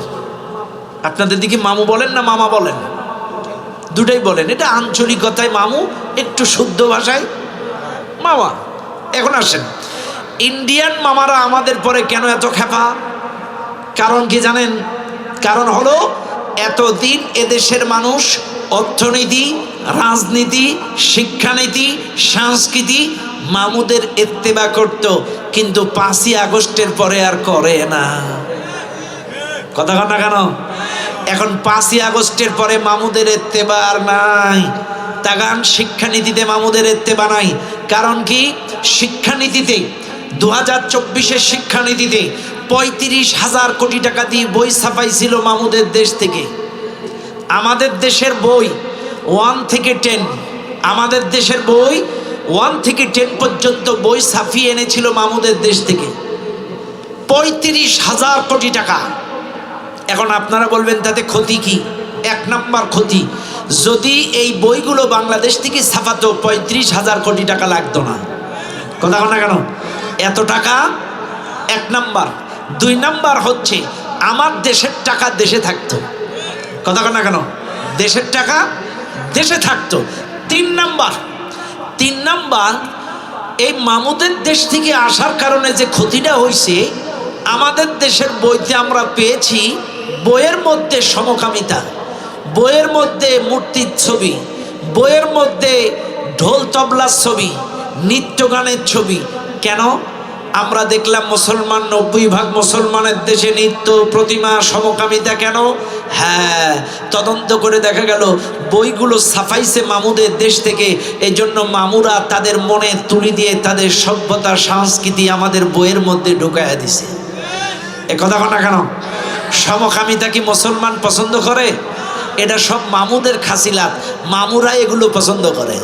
আপনাদের দিকে মামু বলেন না মামা বলেন? দুটাই বলেন। এটা আঞ্চলিকতায় মামু, একটু শুদ্ধ ভাষায় মামা। এখন আসেন, ইন্ডিয়ান মামারা আমাদের পরে কেন এত খেপা? কারণ কি জানেন? কারণ হলো, এতদিন এদেশের মানুষ অর্থনীতি, রাজনীতি, শিক্ষানীতি, সংস্কৃতি মামুদের ইত্তেবা করত, কিন্তু 5ই আগস্টের পরে আর করে না। কথা কন না কেন? এখন 5ই আগস্টের পরে মামুদের ইত্তেবা আর নাই। তাগান শিক্ষানীতিতে মামুদের ইত্তেবা নাই। কারণ কি? শিক্ষানীতিতে 2024-এর শিক্ষানীতিতে 35,000 কোটি টাকা দিয়ে বই ছাপাইছিল মামুদের দেশ থেকে। আমাদের দেশের বই 1 থেকে 10, আমাদের দেশের বই 1 থেকে 10 পর্যন্ত বই ছাপিয়ে এনেছিল মামুদের দেশ থেকে 35,000 কোটি টাকা। এখন আপনারা বলবেন তাতে ক্ষতি কি? 1 নাম্বার ক্ষতি, যদি এই বইগুলো বাংলাদেশ থেকে ছাপাতো 35,000 কোটি টাকা লাগতো না। কথা না কেন? এত টাকা 1 নাম্বার। 2 নাম্বার হচ্ছে আমার দেশের টাকা দেশে থাকতো। কথা না কেন? দেশের টাকা দেশে থাকতো। 3 নাম্বার এই মামুদের দেশ থেকে আসার কারণে যে ক্ষতিটা হয়েছে, আমাদের দেশের বইতে আমরা পেয়েছি বইয়ের মধ্যে সমকামিতা, বইয়ের মধ্যে মূর্তির ছবি, বইয়ের মধ্যে ঢোল তবলার ছবি, নৃত্য গানের ছবি। কেন? আমরা দেখলাম মুসলমান 90% মুসলমানের দেশে নৃত্য, প্রতিমা, সমকামিতা কেন? হ্যাঁ, তদন্ত করে দেখা গেল বইগুলো ছাপাইছে মামুদের দেশ থেকে। এই জন্য মামুরা তাদের মনে তুলি দিয়ে তাদের সভ্যতা সংস্কৃতি আমাদের বইয়ের মধ্যে ঢুকাইয়া দিছে। এ কথা না কেন? সমকামিতা কি মুসলমান পছন্দ করে? এটা সব মামুদের খাসিলাত, মামুরা এগুলো পছন্দ করে।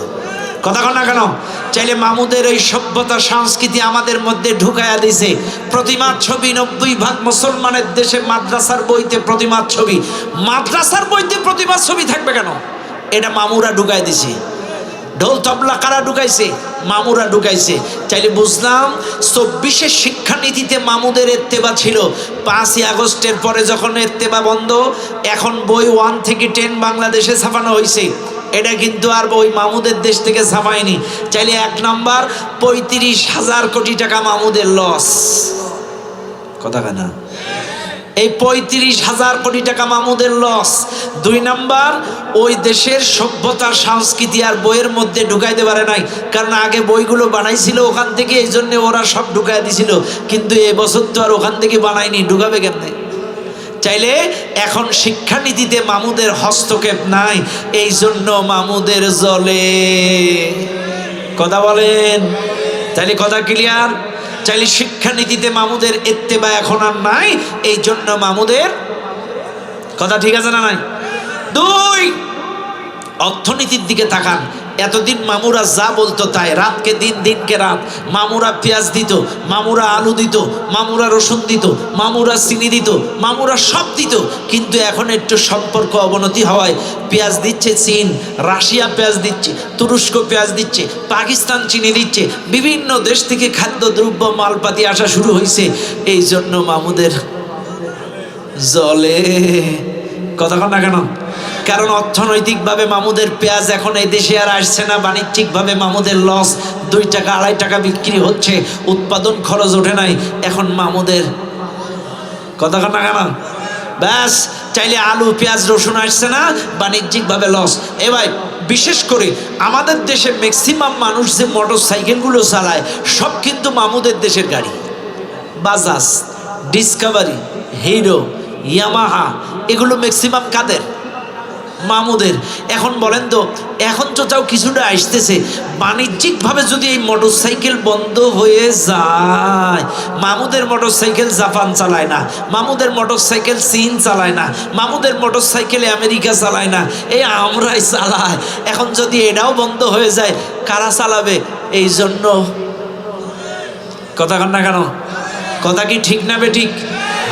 কথা না কেন? চাইলে মামুদের এই সভ্যতা সংস্কৃতি আমাদের মধ্যে ঢুকাইয়া দিছে। প্রতিমার ছবি 90% মুসলমানের দেশে মাদ্রাসার বইতে প্রতিমার ছবি, মাদ্রাসার বইতে প্রতিমার ছবি থাকবে কেন? এটা মামুরা ঢুকাই দিছে। ঢোল তবলা কারা ঢুকাইছে? মামুরা ঢুকাইছে। চাইলে বুঝলাম 24-এর শিক্ষানীতিতে মামুদের ইত্তেবা ছিল। 5ই আগস্টের পরে যখন ইত্তেবা বন্ধ, এখন বই 1 থেকে 10 বাংলাদেশে ছাপানো হয়েছে। এটা কিন্তু আর ওই মামুদের দেশ থেকে ছাপায়নি। চাইলে 1 নাম্বার 35,000 কোটি টাকা মামুদের লস। কথা কেনা? এই 35,000 কোটি টাকা মামুদের লস। 2 নাম্বার, ওই দেশের সভ্যতা সংস্কৃতি আর বইয়ের মধ্যে ঢুকাইতে পারে নাই। কারণ আগে বইগুলো বানাইছিল ওখান থেকে, এই জন্য ওরা সব ঢুকাই দিছিল। কিন্তু এবছর তো আর ওখান থেকে বানায়নি, ঢুকাবে কেমনে? চাইলে এখন শিক্ষানীতিতে মামুদের হস্তক্ষেপ নাই, এই জন্য মামুদের জলে। কথা বলেন? তাইলে কথা ক্লিয়ার? চাইলে শিক্ষানীতিতে মামুদের ইত্তেবা এখন আর নাই, এই জন্য মামুদের কথা ঠিক আছে না নাই? 2, অর্থনীতির দিকে তাকান। এতদিন মামুরা যা বলতো তাই, রাতকে দিন, দিনকে রাত। মামুরা পেঁয়াজ দিত, মামুরা আলু দিত, মামুরা রসুন দিত, মামুরা চিনি দিত, মামুরা সব দিত। কিন্তু এখন একটু সম্পর্ক অবনতি হওয়ায় পেঁয়াজ দিচ্ছে চীন, রাশিয়া পেঁয়াজ দিচ্ছে, তুরস্ক পেঁয়াজ দিচ্ছে, পাকিস্তান চিনি দিচ্ছে, বিভিন্ন দেশ থেকে খাদ্যদ্রব্য মালপাতি আসা শুরু হয়েছে। এই জন্য মামুদের জলে। কথা কন না কেন? কারণ অর্থনৈতিকভাবে মামুদের পেঁয়াজ এখন এই দেশে আর আসছে না, বাণিজ্যিকভাবে মামুদের লস। 2 টাকা 2.5 টাকা বিক্রি হচ্ছে, উৎপাদন খরচ ওঠে নাই। এখন মামুদের কথা কন না কেন? ব্যাস, চাইলে আলু পেঁয়াজ রসুন আসছে না, বাণিজ্যিকভাবে লস। এবার বিশেষ করে আমাদের দেশে ম্যাক্সিমাম মানুষ যে মোটর সাইকেলগুলো চালায় সব কিন্তু মামুদের দেশের গাড়ি। বাজাজ, ডিসকভারি, হিরো, ইয়ামাহা, এগুলো ম্যাক্সিমাম কাদের? মামুদের। এখন বলেন তো, এখন তো তাও কিছুটা আসতেছে। বাণিজ্যিকভাবে যদি এই মোটরসাইকেল বন্ধ হয়ে যায়, মামুদের মোটরসাইকেল জাপান চালায় না, মামুদের মোটরসাইকেল চীন চালায় না, মামুদের মোটরসাইকেল আমেরিকা চালায় না, এই আমরাই চালাই। এখন যদি এটাও বন্ধ হয়ে যায়, কারা চালাবে? এই জন্য কথা কন না কেন? কথা কি ঠিক না বেঠিক?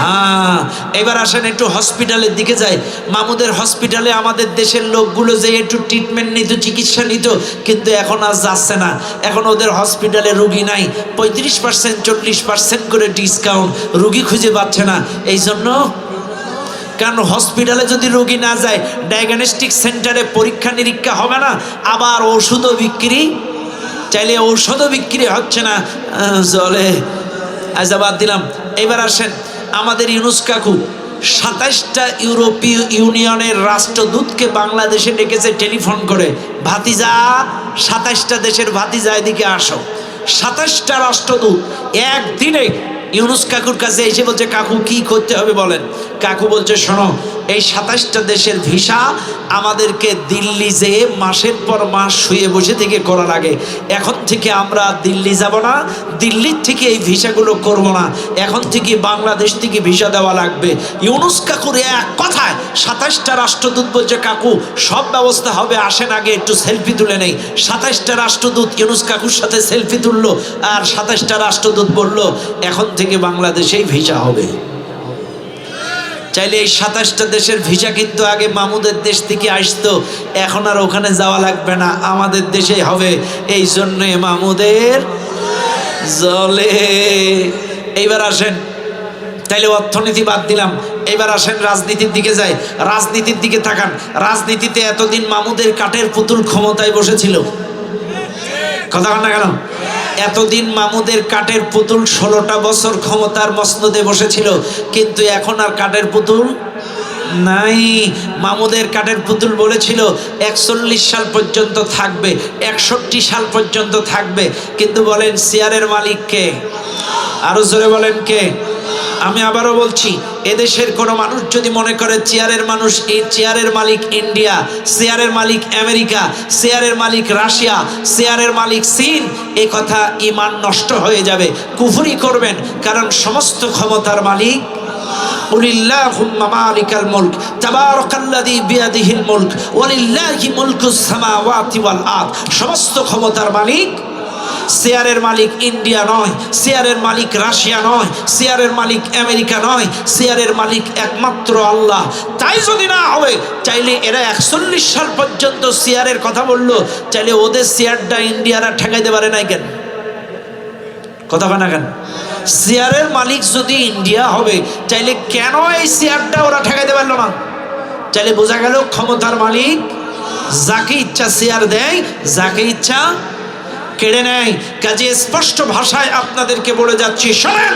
হ্যাঁ, এবার আসেন একটু হসপিটালের দিকে যাই। মামুদের হসপিটালে আমাদের দেশের লোকগুলো যে একটু ট্রিটমেন্ট নিত, চিকিৎসা নিত, কিন্তু এখন আর যাচ্ছে না। এখন ওদের হসপিটালে রুগী নাই, 35% 40% করে ডিসকাউন্ট, রুগী খুঁজে পাচ্ছে না। এই জন্য, কারণ হসপিটালে যদি রুগী না যায়, ডায়াগনস্টিক সেন্টারে পরীক্ষা নিরীক্ষা হবে না, আবার ওষুধও বিক্রি, চাইলে ঔষধও বিক্রি হচ্ছে না, জলে। আচ্ছা, বাদ দিলাম। এবার আসেন আমাদের ইউনুস কাকু 27টা ইউরোপীয় ইউনিয়নের রাষ্ট্রদূতকে বাংলাদেশে ডেকেছে টেলিফোন করে, ভাতিজা 27টা দেশের ভাতিজা এদিকে আসো। 27টা রাষ্ট্রদূত একদিনে ইউনুস কাকুর কাছে এসে বলছে, কাকু কি করতে হবে বলেন। কাকু বলছে, শোনো, এই 27টা দেশের ভিসা আমাদেরকে দিল্লি যেয়ে মাসের পর মাস শুয়ে বসে থেকে করা লাগে। এখন থেকে আমরা দিল্লি যাব না, দিল্লির থেকে এই ভিসাগুলো করব না, এখন থেকে বাংলাদেশ থেকে ভিসা দেওয়া লাগবে। ইউনুস কাকুর এক কথায় 27টা রাষ্ট্রদূত বলছে, কাকু সব ব্যবস্থা হবে, আসেন আগে একটু সেলফি তুলে নেই। 27টা রাষ্ট্রদূত ইউনুস কাকুর সাথে সেলফি তুললো, আর 27টা রাষ্ট্রদূত বলল, এখন থেকে বাংলাদেশেই ভিসা হবে। চাইলে এই 27টা দেশের ভিসা কিন্তু আগে মামুদের দেশ থেকে আসতো, এখন আর ওখানে যাওয়া লাগবে না, আমাদের দেশেই হবে। এই জন্যে মামুদের জলে। এইবার আসেন, তাইলে অর্থনীতি বাদ দিলাম, এবার আসেন রাজনীতির দিকে যাই। রাজনীতির দিকে তাকান। রাজনীতিতে এতদিন মামুদের কাঠের পুতুল ক্ষমতায় বসেছিল, কথা বল না কেন? এতদিন মামুদের কাঠের পুতুল 16টা বছর ক্ষমতার মসনদে বসেছিল, কিন্তু এখন আর কাঠের পুতুল নাই। মামুদের কাঠের পুতুল বলেছিল 41 সাল পর্যন্ত থাকবে, 61 সাল পর্যন্ত থাকবে, কিন্তু বলেন চেয়ারের মালিক কে? আরো জোরে বলেন কে? আমি আবারও বলছি, এদেশের কোনো মানুষ যদি মনে করে চেয়ারের মানুষ, এই চেয়ারের মালিক ইন্ডিয়া, চেয়ারের মালিক আমেরিকা, চেয়ারের মালিক রাশিয়া, চেয়ারের মালিক চীন, এই কথা ঈমান নষ্ট হয়ে যাবে, কুফরি করবেন। কারণ সমস্ত ক্ষমতার মালিক কুলিল্লাহুম্মা মালিকাল মুলক তাবারাকাল্লাযী বিয়াদিহিল মুলক ওয়ালিল্লাহি মুলকুস সামাওয়াতি ওয়াল আরদ। সমস্ত ক্ষমতার মালিক চেয়ারের মালিক ইন্ডিয়া নয়, চেয়ারের মালিক রাশিয়া নয়, চেয়ারের মালিক আমেরিকা নয়, চেয়ারের মালিক একমাত্র আল্লাহ। তাই যদি না হবে, চাইলে এরা 41 সাল পর্যন্ত চেয়ারের কথা বললো, চাইলে ওদের চেয়ারটা ইন্ডিয়ারা ঠেকাইতে পারে নাই কেন? কথা বলে না কেন? চেয়ারের মালিক যদি ইন্ডিয়া হবে, চাইলে কেন এই চেয়ারটা ওরা ঠেকাইতে পারলো না? চাইলে বোঝা গেল ক্ষমতার মালিক যাকে ইচ্ছা চেয়ার দেয়, যাকে ইচ্ছা কেড়ে নেয়। কাজে স্পষ্ট ভাষায় আপনাদেরকে বলে যাচ্ছি, শোনেন,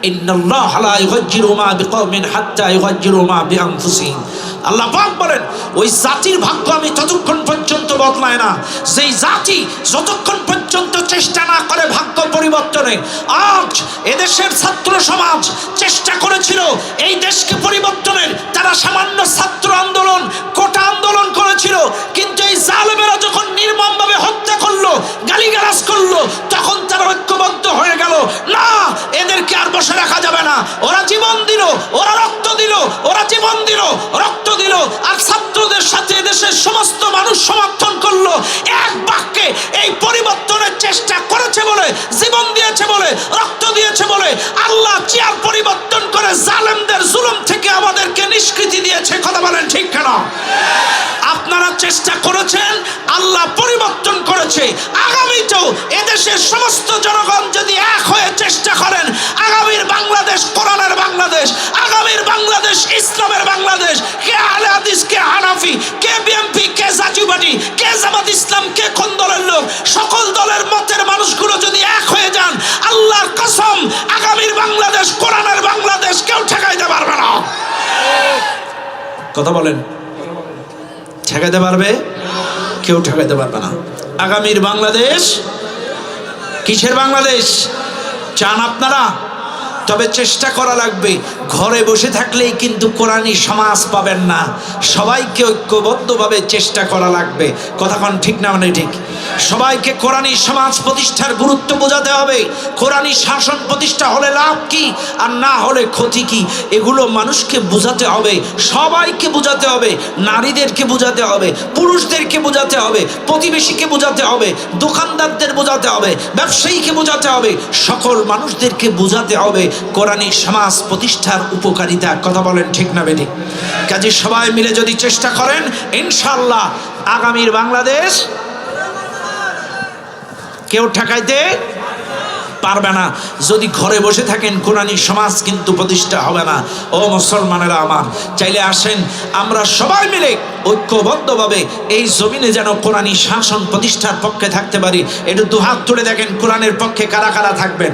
ইন্নাল্লাহা লা ইউগাইয়িরু মা বিকওমিন হাত্তা ইউগাইয়িরু মা বিআনফুসিহিম। আল্লাহ পাক বলেন, ওই জাতির ভাগ্য আমি ততক্ষণ পর্যন্ত বদলায় না, যেই জাতি যতক্ষণ পর্যন্ত চেষ্টা না করে ভাগ্য পরিবর্তনে। আজ এদেশের ছাত্র সমাজ চেষ্টা করেছিল এই দেশকে পরিবর্তনের, তারা সামান্য ছাত্র আন্দোলন, কোটা আন্দোলন করেছিল, কিন্তু এই জালেমেরা যখন নির্মমভাবে হত্যা করলো, গালিগালাজ করলো, তখন তারা ঐক্যবদ্ধ হয়ে গেল। না, এদেরকে আর বসে রাখা যাবে না। ওরা জীবন দিল, ওরা রক্ত দিল, ওরা জীবন দিল, রক্ত দিল, আর ছাত্রদের সাথে দেশের সমস্ত মানুষ সমর্থন করলো। এক বাক্যে এই পরিবর্তনের চেষ্টা করেছে বলে, জীবন দিয়েছে বলে, রক্ত দিয়েছে বলে আল্লাহ চেয়ার পরিবর্তন করে জালেমদের জুলুম থেকে আমাদেরকে নিষ্কৃতি দিয়েছে। কথা বলেন ঠিক কেন? আপনারা চেষ্টা করেছেন, আল্লাহ পরিবর্তন করেছে। আগামীতেও এদেশের সমস্ত জনগণ যদি এক হয়ে চেষ্টা করেন, আগামীর বাংলাদেশ কোরআনের বাংলাদেশ, আগামীর বাংলাদেশ ইসলামের বাংলাদেশ। কে আহলে হাদিস, কে হানাফি, কে বিএনপি, কে জাতীয় পার্টি, কে জামাত ইসলাম, কে কোন দলের লোক, সকল দলের মতের মানুষগুলো যদি এক হয়ে যান, আল্লাহর কসম, আগামীর বাংলাদেশ কোরআনের বাংলাদেশ কেউ ঠেকাইতে পারবে না। কথা বলেন, ঠেকাইতে পারবে? কেউ ঠেকাইতে পারবে না। আগামীর বাংলাদেশ কিসের বাংলাদেশ চান আপনারা? তবে চেষ্টা করা লাগবে। ঘরে বসে থাকলেই কিন্তু কোরআনী সমাজ পাবেন না, সবাইকে ঐক্যবদ্ধভাবে চেষ্টা করা লাগবে। কথা কোন ঠিক না? মানে ঠিক। সবাইকে কোরআনী সমাজ প্রতিষ্ঠার গুরুত্ব বোঝাতে হবে। কোরআনী শাসন প্রতিষ্ঠা হলে লাভ কি আর না হলে ক্ষতি কি, এগুলো মানুষকে বোঝাতে হবে, সবাইকে বোঝাতে হবে। নারীদেরকে বোঝাতে হবে, পুরুষদেরকে বোঝাতে হবে, প্রতিবেশীকে বোঝাতে হবে, দোকানদারদের বোঝাতে হবে, ব্যবসায়ীকে বোঝাতে হবে, সকল মানুষদেরকে বোঝাতে হবে কোরআনী সমাজ প্রতিষ্ঠার উপকারিতা। কথা বলেন ঠিক না বেঠিক? কাজে সবাই মিলে যদি চেষ্টা করেন, ইনশাআল্লাহ আগামীর বাংলাদেশ কেউ ঠেকাইতে পারবে না। যদি ঘরে বসে থাকেন, কোরআনী সমাজ কিন্তু প্রতিষ্ঠা হবে না। ও মুসলমানেরা আমার, চাইলে আসেন আমরা সবাই মিলে ঐক্যবদ্ধভাবে এই জমিনে যেন কোরআনী শাসন প্রতিষ্ঠার পক্ষে থাকতে পারি। একটু দুহাত তুলে দেখেন, কোরআনের পক্ষে কারা কারা থাকবেন।